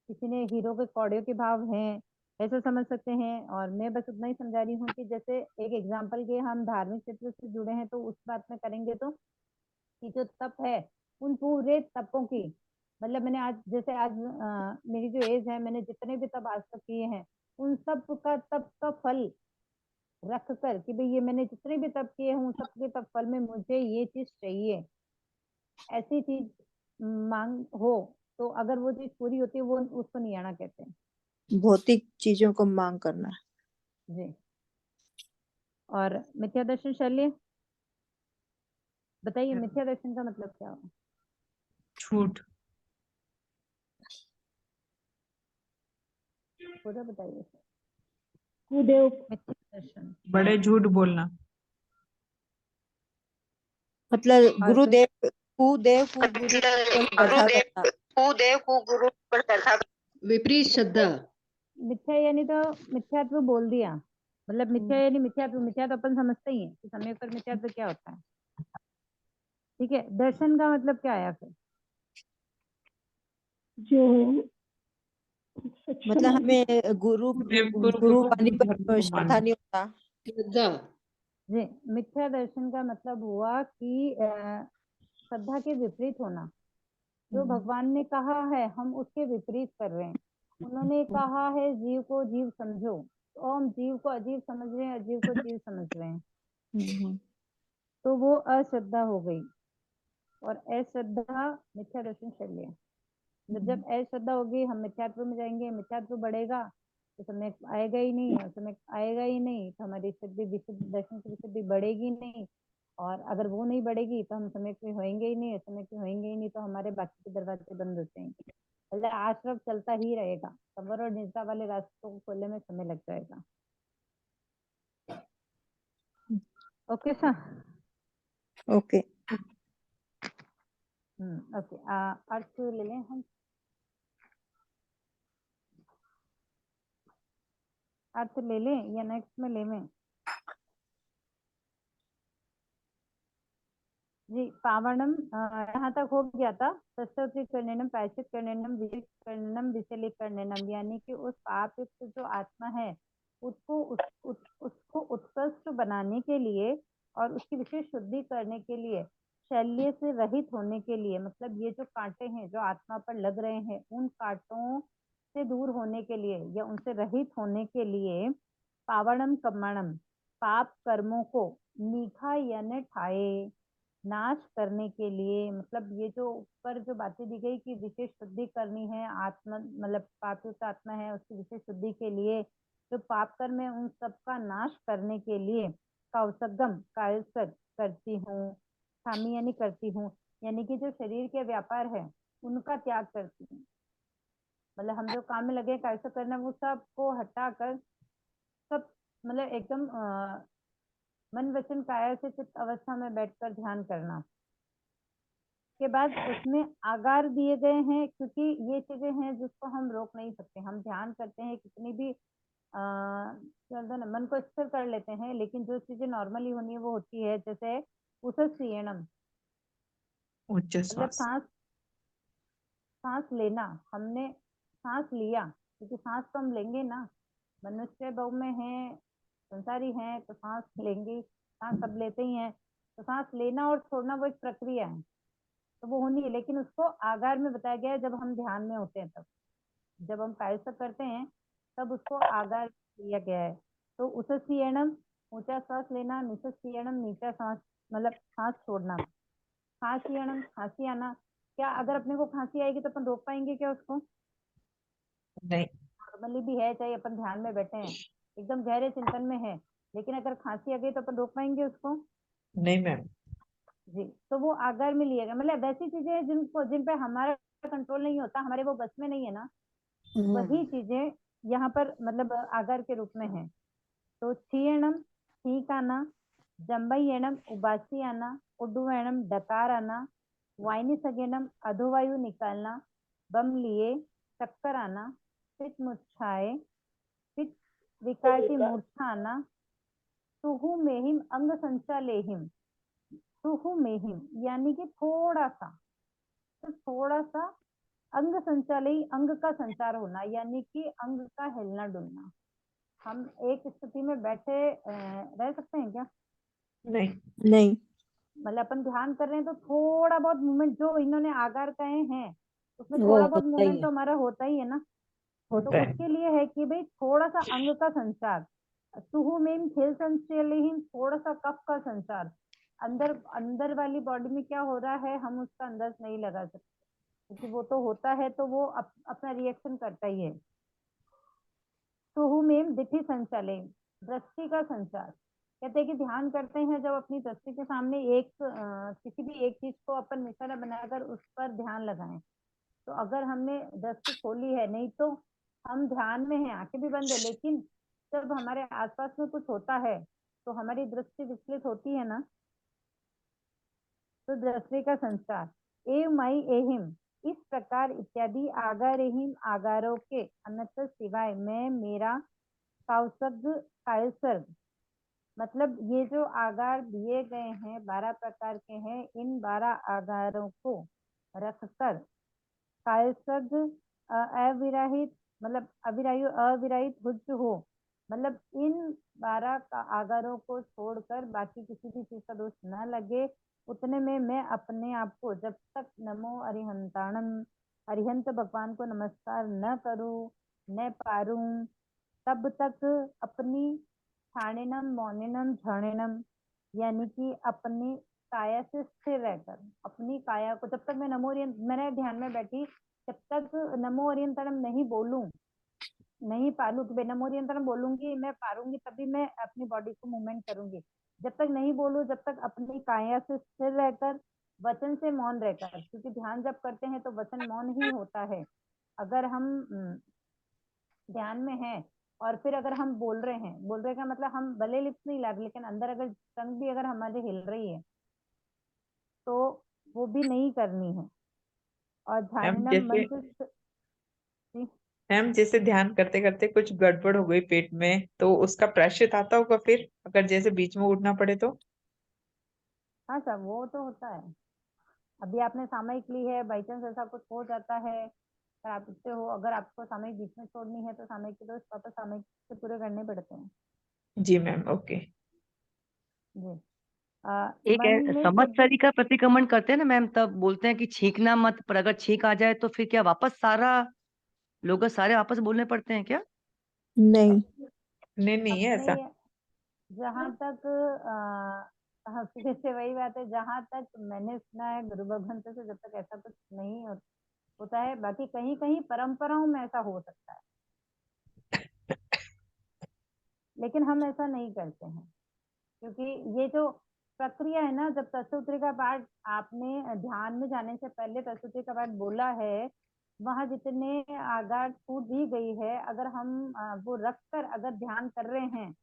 किसी ने हीरो के कौड़ियों के भाव हैं, ऐसा समझ सकते हैं। और मैं बस उतना ही समझा रही हूँ कि जैसे एक एग्जाम्पल के हम धार्मिक क्षेत्र से जुड़े हैं, तो उस बात में करेंगे तो कि जो तप है, उन पूरे तपों की, मतलब मैंने आज जैसे आज मेरी जो एज है, मैंने जितने भी तप आज तक किए हैं, उन सब का तप का फल रख कर कि भाई ये मैंने जितने भी तप किए हूँ, सबके तप फल में मुझे ये चीज चाहिए, ऐसी चीज मांग हो, तो अगर वो चीज पूरी होती है, वो उसको नियाणा कहते हैं। भौतिक चीजों को मांग करना। जी। और मिथ्या दर्शन शैल्य, बताइए मिथ्या दर्शन का मतलब क्या हुआ? झूठ। पूरा बताइए। कुदेव मिथ्या दर्शन बड़े झूठ बोलना। मतलब और फिर गुरुदेव को गुरु पर श्रद्धा करना। विपरीत श्रद्धा। मिथ्या यानी तो मिथ्यात्व बोल दिया, मतलब मिथ्या यानी मिथ्यात्व, मिथ्या तो अपन समझते ही है कि समय पर मिथ्यात्व क्या होता है। ठीक है, दर्शन का मतलब क्या आया फिर? जो मतलब हमें गुरु गुरुदेव को गुरु गुरु वाणी धर्म पर को श्रद्धा मानना। नहीं होता। श्रद्धा। जी, मिथ्या दर्शन का मतलब हुआ कि श्रद्धा के विपरीत होना। जो भगवान ने कहा है, हम उसके विपरीत कर रहे हैं। उन्होंने कहा है जीव को जीव समझो, तो हम जीव को अजीव समझ रहे हैं, अजीव को जीव समझ रहे हैं, तो वो अश्रद्धा हो गई। और अश्रद्धा मिथ्या दर्शन शैल्य है। जब अश्रद्धा होगी, हम मिथ्यात्व में जाएंगे, मिथ्यात्व बढ़ेगा तो समय आएगा ही नहीं, और समय आएगा ही नहीं तो हमारी सिद्धि, विशुद्ध दर्शन की विशुद्धि बढ़ेगी नहीं। और अगर वो नहीं बढ़ेगी तो हम समय पे होएंगे ही नहीं, समय पे होएंगे ही नहीं तो हमारे बाकी के दरवाजे बंद हो जाएंगे। मतलब आश्रम चलता ही रहेगा, कब्र और निद्रा वाले रास्तों को खोलने में समय लग जाएगा। Okay sir. ओके। ओके, अर्थ ले लें हम, अर्थ ले लें या नेक्स्ट में ले लें? जी, पावनम यहाँ तक हो गया था। शस्त्री कर्णनम, प्रायश्चित कर्णनम, विजित कर्णनम, विचलित कर्णनम, यानी कि उस पाप युक्त जो आत्मा है, उसको उत्कृष्ट बनाने के लिए और उसकी विशेष शुद्धि करने के लिए, शल्य से रहित होने के लिए, मतलब ये जो कांटे हैं जो आत्मा पर लग रहे हैं, उन कांटों से दूर होने के लिए या उनसे रहित होने के लिए, पावनम कर्मणम, पाप कर्मों को मीठा यानी ठाए नाश करने के लिए, मतलब ये जो ऊपर जो बातें दी गई कि विशेष शुद्धि करनी है, आत्मा मतलब पापयुक्त आत्मा है, उसकी विशेष शुद्धि के लिए जो पाप कर्म है, उन सब का नाश करने के लिए कौसगम कायसक करती हूँ, खामी यानी करती हूँ, यानी कि जो शरीर के व्यापार है उनका त्याग करती हूँ। मतलब हम जो काम में लगे कायसक करना, वो सब को हटाकर सब, मतलब एकदम मन वचन काया से चित्त अवस्था में बैठकर ध्यान करना के बाद उसमें आगार दिए गए हैं, क्योंकि ये चीजें हैं जिसको हम रोक नहीं सकते। हम ध्यान करते हैं, कितनी भी चलते ना मन को स्थिर कर लेते हैं, लेकिन जो चीजें नॉर्मली होनी है वो होती है। जैसे उत्सीयनम, उच्च मतलब श्वास। सांस, सांस लेना, हमने सांस लिया, क्योंकि सांस तो हम लेंगे ना, मनुष्य बहु में है, संसारी है तो सांस लेंगे, सांस सब लेते ही हैं, तो सांस लेना और छोड़ना वो एक प्रक्रिया है, तो वो होनी है। लेकिन उसको आगार में बताया गया है जब हम ध्यान में होते हैं, तब जब हम कायसक करते हैं तब उसको आगार दिया गया है। तो उत्सीयनम ऊंचा सांस लेना, निःसीयनम नीचा सांस, मतलब सांस छोड़ना। खांसीयनम खांसी आना, क्या अगर अपने को खांसी आएगी तो अपन रोक पाएंगे क्या उसको? नहीं। नॉर्मली भी है, चाहे अपन ध्यान में बैठे हैं, एकदम गहरे चिंतन में है, लेकिन अगर खांसी आ गई तो अपन रोक पाएंगे उसको? नहीं मैम। जी, तो वो आगार में लिएगा, मतलब वैसी चीजें हैं जिन पे हमारा कंट्रोल नहीं होता, हमारे वो बस में नहीं है ना, वही चीजें यहाँ पर मतलब आगार के रूप में है। तो क्षीणम ठीक आना, जम्बयनम उबासी आना, उड्डुवैनम डकार आना, वाइनी सगेनम अधोवायु निकालना, बम लिए चक्कर आना, पित मुच्छाए, पित विकारती मूर्छा आना, सुहु मेहिम अंग संचालेहिम, सुहु मेहिम यानी कि थोड़ा सा, तो थोड़ा सा अंग संचालय, अंग का संचार होना यानी कि अंग का हिलना डुलना। हम एक स्थिति में बैठे रह सकते हैं क्या? नहीं। नहीं। मतलब अपन ध्यान कर रहे हैं तो थोड़ा बहुत मूवमेंट, जो इन्होंने आकार कहे हैं उसमें वो थोड़ा बहुत होता ही मूवमेंट है। तो हमारा होता ही है ना। तो होता है। उसके लिए है कि भाई थोड़ा सा अंग का संचार, सुहु में खेल संचयलेहिम, थोड़ा सा कफ का संचार, अंदर अंदर वाली बॉडी में क्या हो रहा है हम उसका अंदाज नहीं लगा सकते, क्योंकि वो तो होता है तो वो अपना रिएक्शन करता ही है। सुहु में दिठि संचले, दृष्टि का संचार, कहते हैं कि ध्यान करते हैं जब अपनी दृष्टि के सामने एक किसी भी एक चीज को अपन निशाना बनाकर उस पर ध्यान लगाएं, तो अगर हमने दृष्टि खोली है, नहीं तो हम ध्यान में हैं, आंखें भी बंद है, लेकिन जब हमारे आसपास में कुछ होता है तो हमारी दृष्टि विचलित होती है ना। तो दृष्टि का संचार, एव मई एहिम, इस प्रकार इत्यादि आगारेहिम, आगारों के अन्यत्र सिवाय मैं, मेरा, काउसर्ग, कायसर्ग, मतलब ये जो आगार दिए गए हैं 12 प्रकार के हैं, इन 12 आगारों को रखकर कायसर्ग अविराहित, मतलब अविरायु अविराहित हुज हो, मतलब इन 12 आगारों को छोड़कर बाकी किसी भी चीज का दोष न लगे, उतने में मैं अपने आप को जब तक नमो अरिहंताणम, अरिहंत भगवान को नमस्कार न करूं, न पारूं, तब तक अपनी छाणेनम मौनेनम झणेनम, यानी कि अपनी काया से स्थिर रहकर, अपनी काया को जब तक मैं नमो मैंने ध्यान में बैठी, जब तक नमो अरिहंताणम नहीं बोलूं, नहीं पालू कि नमो अरिहंताणम बोलूंगी, मैं पारूंगी तभी मैं अपनी बॉडी को मूवमेंट करूंगी, जब तक नहीं बोलूं, जब तक अपनी काया से स्थिर रहकर, वचन से मौन रहकर, क्योंकि ध्यान जब करते हैं तो वचन मौन ही होता है। अगर हम ध्यान में हैं और फिर अगर हम बोल रहे हैं, बोल रहे का मतलब हम भले लिप्स नहीं ला रहे, लेकिन अंदर अगर टंग भी अगर हमारी हिल रही है तो वो भी नहीं करनी है। और मैम ध्यानम जैसे मंत्र, मैम जैसे ध्यान करते करते कुछ गड़बड़ हो गई पेट में, तो उसका प्रायश्चित आता होगा फिर, अगर जैसे बीच में उठना पड़े तो? हाँ सर वो तो होता है। अभी आपने सामयिक ली है, बाई चांस ऐसा कुछ हो जाता है, अगर आप उठते हो, अगर आपको सामयिक बीच में छोड़नी है तो सामयिक के दोष वापस सामयिक से पूरे करने पड़ते हैं। जी मैम, ओके। जी एक मन में शुद्ध, संवत्सरी का प्रतिक्रमण करते हैं ना मैम, तब बोलते हैं कि छींकना मत, पर अगर छींक आ जाए तो फिर क्या वापस लोग सारे वापस बोलने पड़ते हैं क्या? नहीं। नहीं है अपने ऐसा। जहाँ तक हाँ, फिर से वही बात है, जहाँ तक मैंने सुना है गुरु भगवंत से, जब तक ऐसा कुछ नहीं होता है, बाकी कहीं कहीं परंपराओं में ऐसा हो सकता है, लेकिन हम ऐसा नहीं करते हैं, क्योंकि ये जो प्रक्रिया है ना, जब तत्सूत्री का पाठ आपने ध्यान में जाने से पहले तत्सूत्री का पाठ बोला है, वहां जितने आगार छूट दी गई है, अगर हम वो रख कर अगर ध्यान कर रहे हैं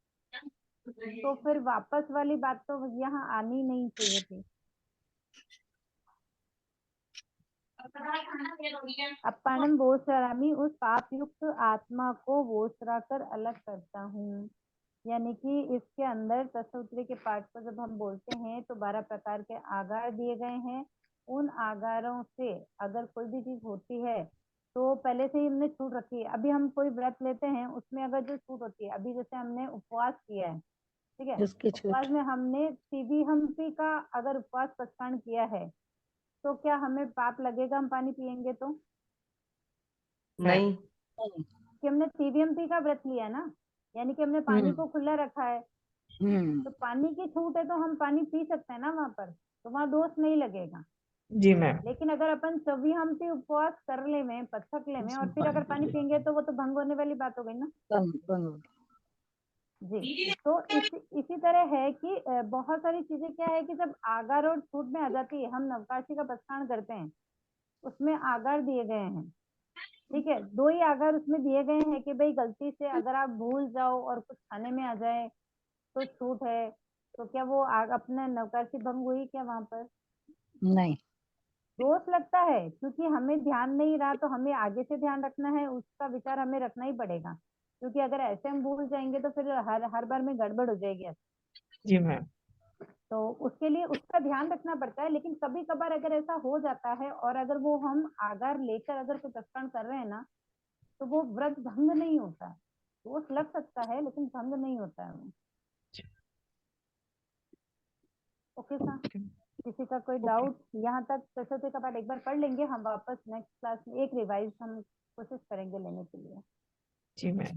तो फिर वापस वाली बात तो यहाँ आनी नहीं चाहिए थी। अपानम बोसरामी, उस पाप युक्त आत्मा को बोसरा कर अलग करता हूँ, यानी कि इसके अंदर तत्सूत्री के पाठ को जब हम बोलते हैं तो 12 प्रकार के आगार दिए गए हैं, उन आगारों से अगर कोई भी चीज होती है तो पहले से ही हमने छूट रखी है। अभी हम कोई व्रत लेते हैं, उसमें अगर जो छूट होती है, अभी जैसे हमने उपवास किया है, ठीक है, उसकी उपवास छूट। में हमने सीधी हम्पी का अगर उपवास प्रस्थान किया है तो क्या हमें पाप लगेगा हम पानी पिएंगे तो? नहीं। कि हमने सीवीएमपी का व्रत लिया ना, यानी कि हमने पानी को खुला रखा है, तो पानी की छूट है तो हम पानी पी सकते हैं ना वहां पर, तो वहां दोष नहीं लगेगा। जी मैम। लेकिन अगर अपन 24 उपवास कर ले में, पथक ले में, और फिर अगर पानी पियेंगे तो वो तो भंग होने वाली बात हो गई ना। जी, तो इसी तरह है कि बहुत सारी चीजें क्या है कि जब आगार और छूट में आ जाती है, हम नवकाशी का प्रस्थान करते हैं, उसमें आगार दिए गए हैं, ठीक है, 2 ही आधार उसमें दिए गए हैं कि भाई गलती से अगर आप भूल जाओ और कुछ खाने में आ जाए तो छूट है, तो क्या वो अपना नवकाशी भंग हुई क्या वहां पर? नहीं। दोष लगता है क्योंकि हमें ध्यान नहीं रहा, तो हमें आगे से ध्यान रखना है, उसका विचार हमें रखना ही पड़ेगा, क्योंकि अगर ऐसे हम भूल जाएंगे तो फिर हर बार में गड़बड़ हो जाएगी। जी मैम। तो उसके लिए उसका ध्यान रखना पड़ता है, लेकिन कभी कभार अगर ऐसा हो जाता है और अगर वो हम आगार लेकर अगर कुछ स्मरण कर रहे हैं ना, तो वो व्रत भंग नहीं होता है, दोष लग सकता है लेकिन भंग नहीं होता है वो। ओके सर, किसी का कोई डाउट? यहाँ तक सरस्वती का पाठ एक बार पढ़ लेंगे, हम वापस नेक्स्ट क्लास में एक रिवाइज हम कोशिश करेंगे लेने के लिए। जी मैम।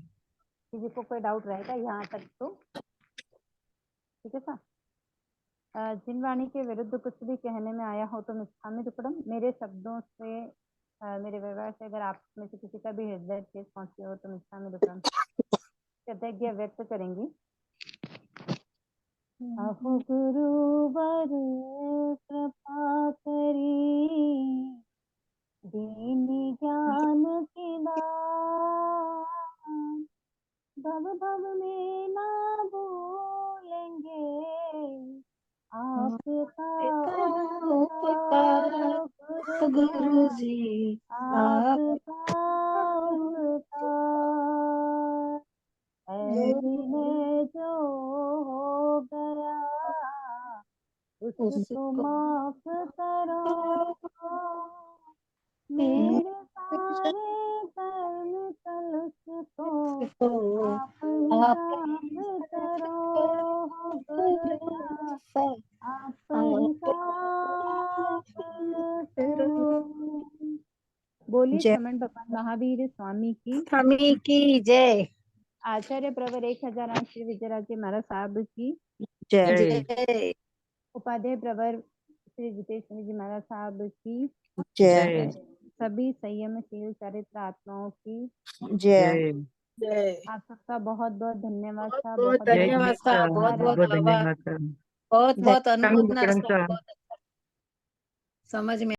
किसी को कोई डाउट रहेगा यहाँ तक तो ठीक है सर। जिन वाणी के विरुद्ध कुछ भी कहने में आया हो तो मिच्छामि दुक्कडम, मेरे शब्दों से मेरे व्यवहार से अगर आप में से किसी का भी हृदय ठेस पहुंची हो तो मिच्छामि दुक्कडम कृतज्ञता व्यक्त करेंगी। अहो गुरुवर कृपा करी, दीन ज्ञान की दान, भव भव में ना भूलेंगे आपका उपकार गुरु जी आपका उपकार, ऐ विनय जो हो गया उसको माफ करो, मेरे सारे कर्म कलुष को आप ही साफ करो, गुरुदेव आप ही साफ करो। बोलिए जय श्रमण भगवान महावीर स्वामी की स्वामी की जय। आचार्य प्रवर 1008 श्री विजयराज जी महाराज साहब की जय जय। जय। उपाध्याय प्रवर श्री जितेश्वर जी महाराज साहब की जय जय। सभी संयमशील चरित्र आत्माओं की जय जय। जय। आप सबका बहुत बहुत धन्यवाद बहुत साहब, बहुत बहुत जय धन्यवाद गणेश साहब, सर, बहुत बहुत बहुत बहुत आभार, धन्यवाद सर। बहुत बहुत स्वामी अनुमोदना विक्रम साहब, सर। बहुत अच्छा समझ में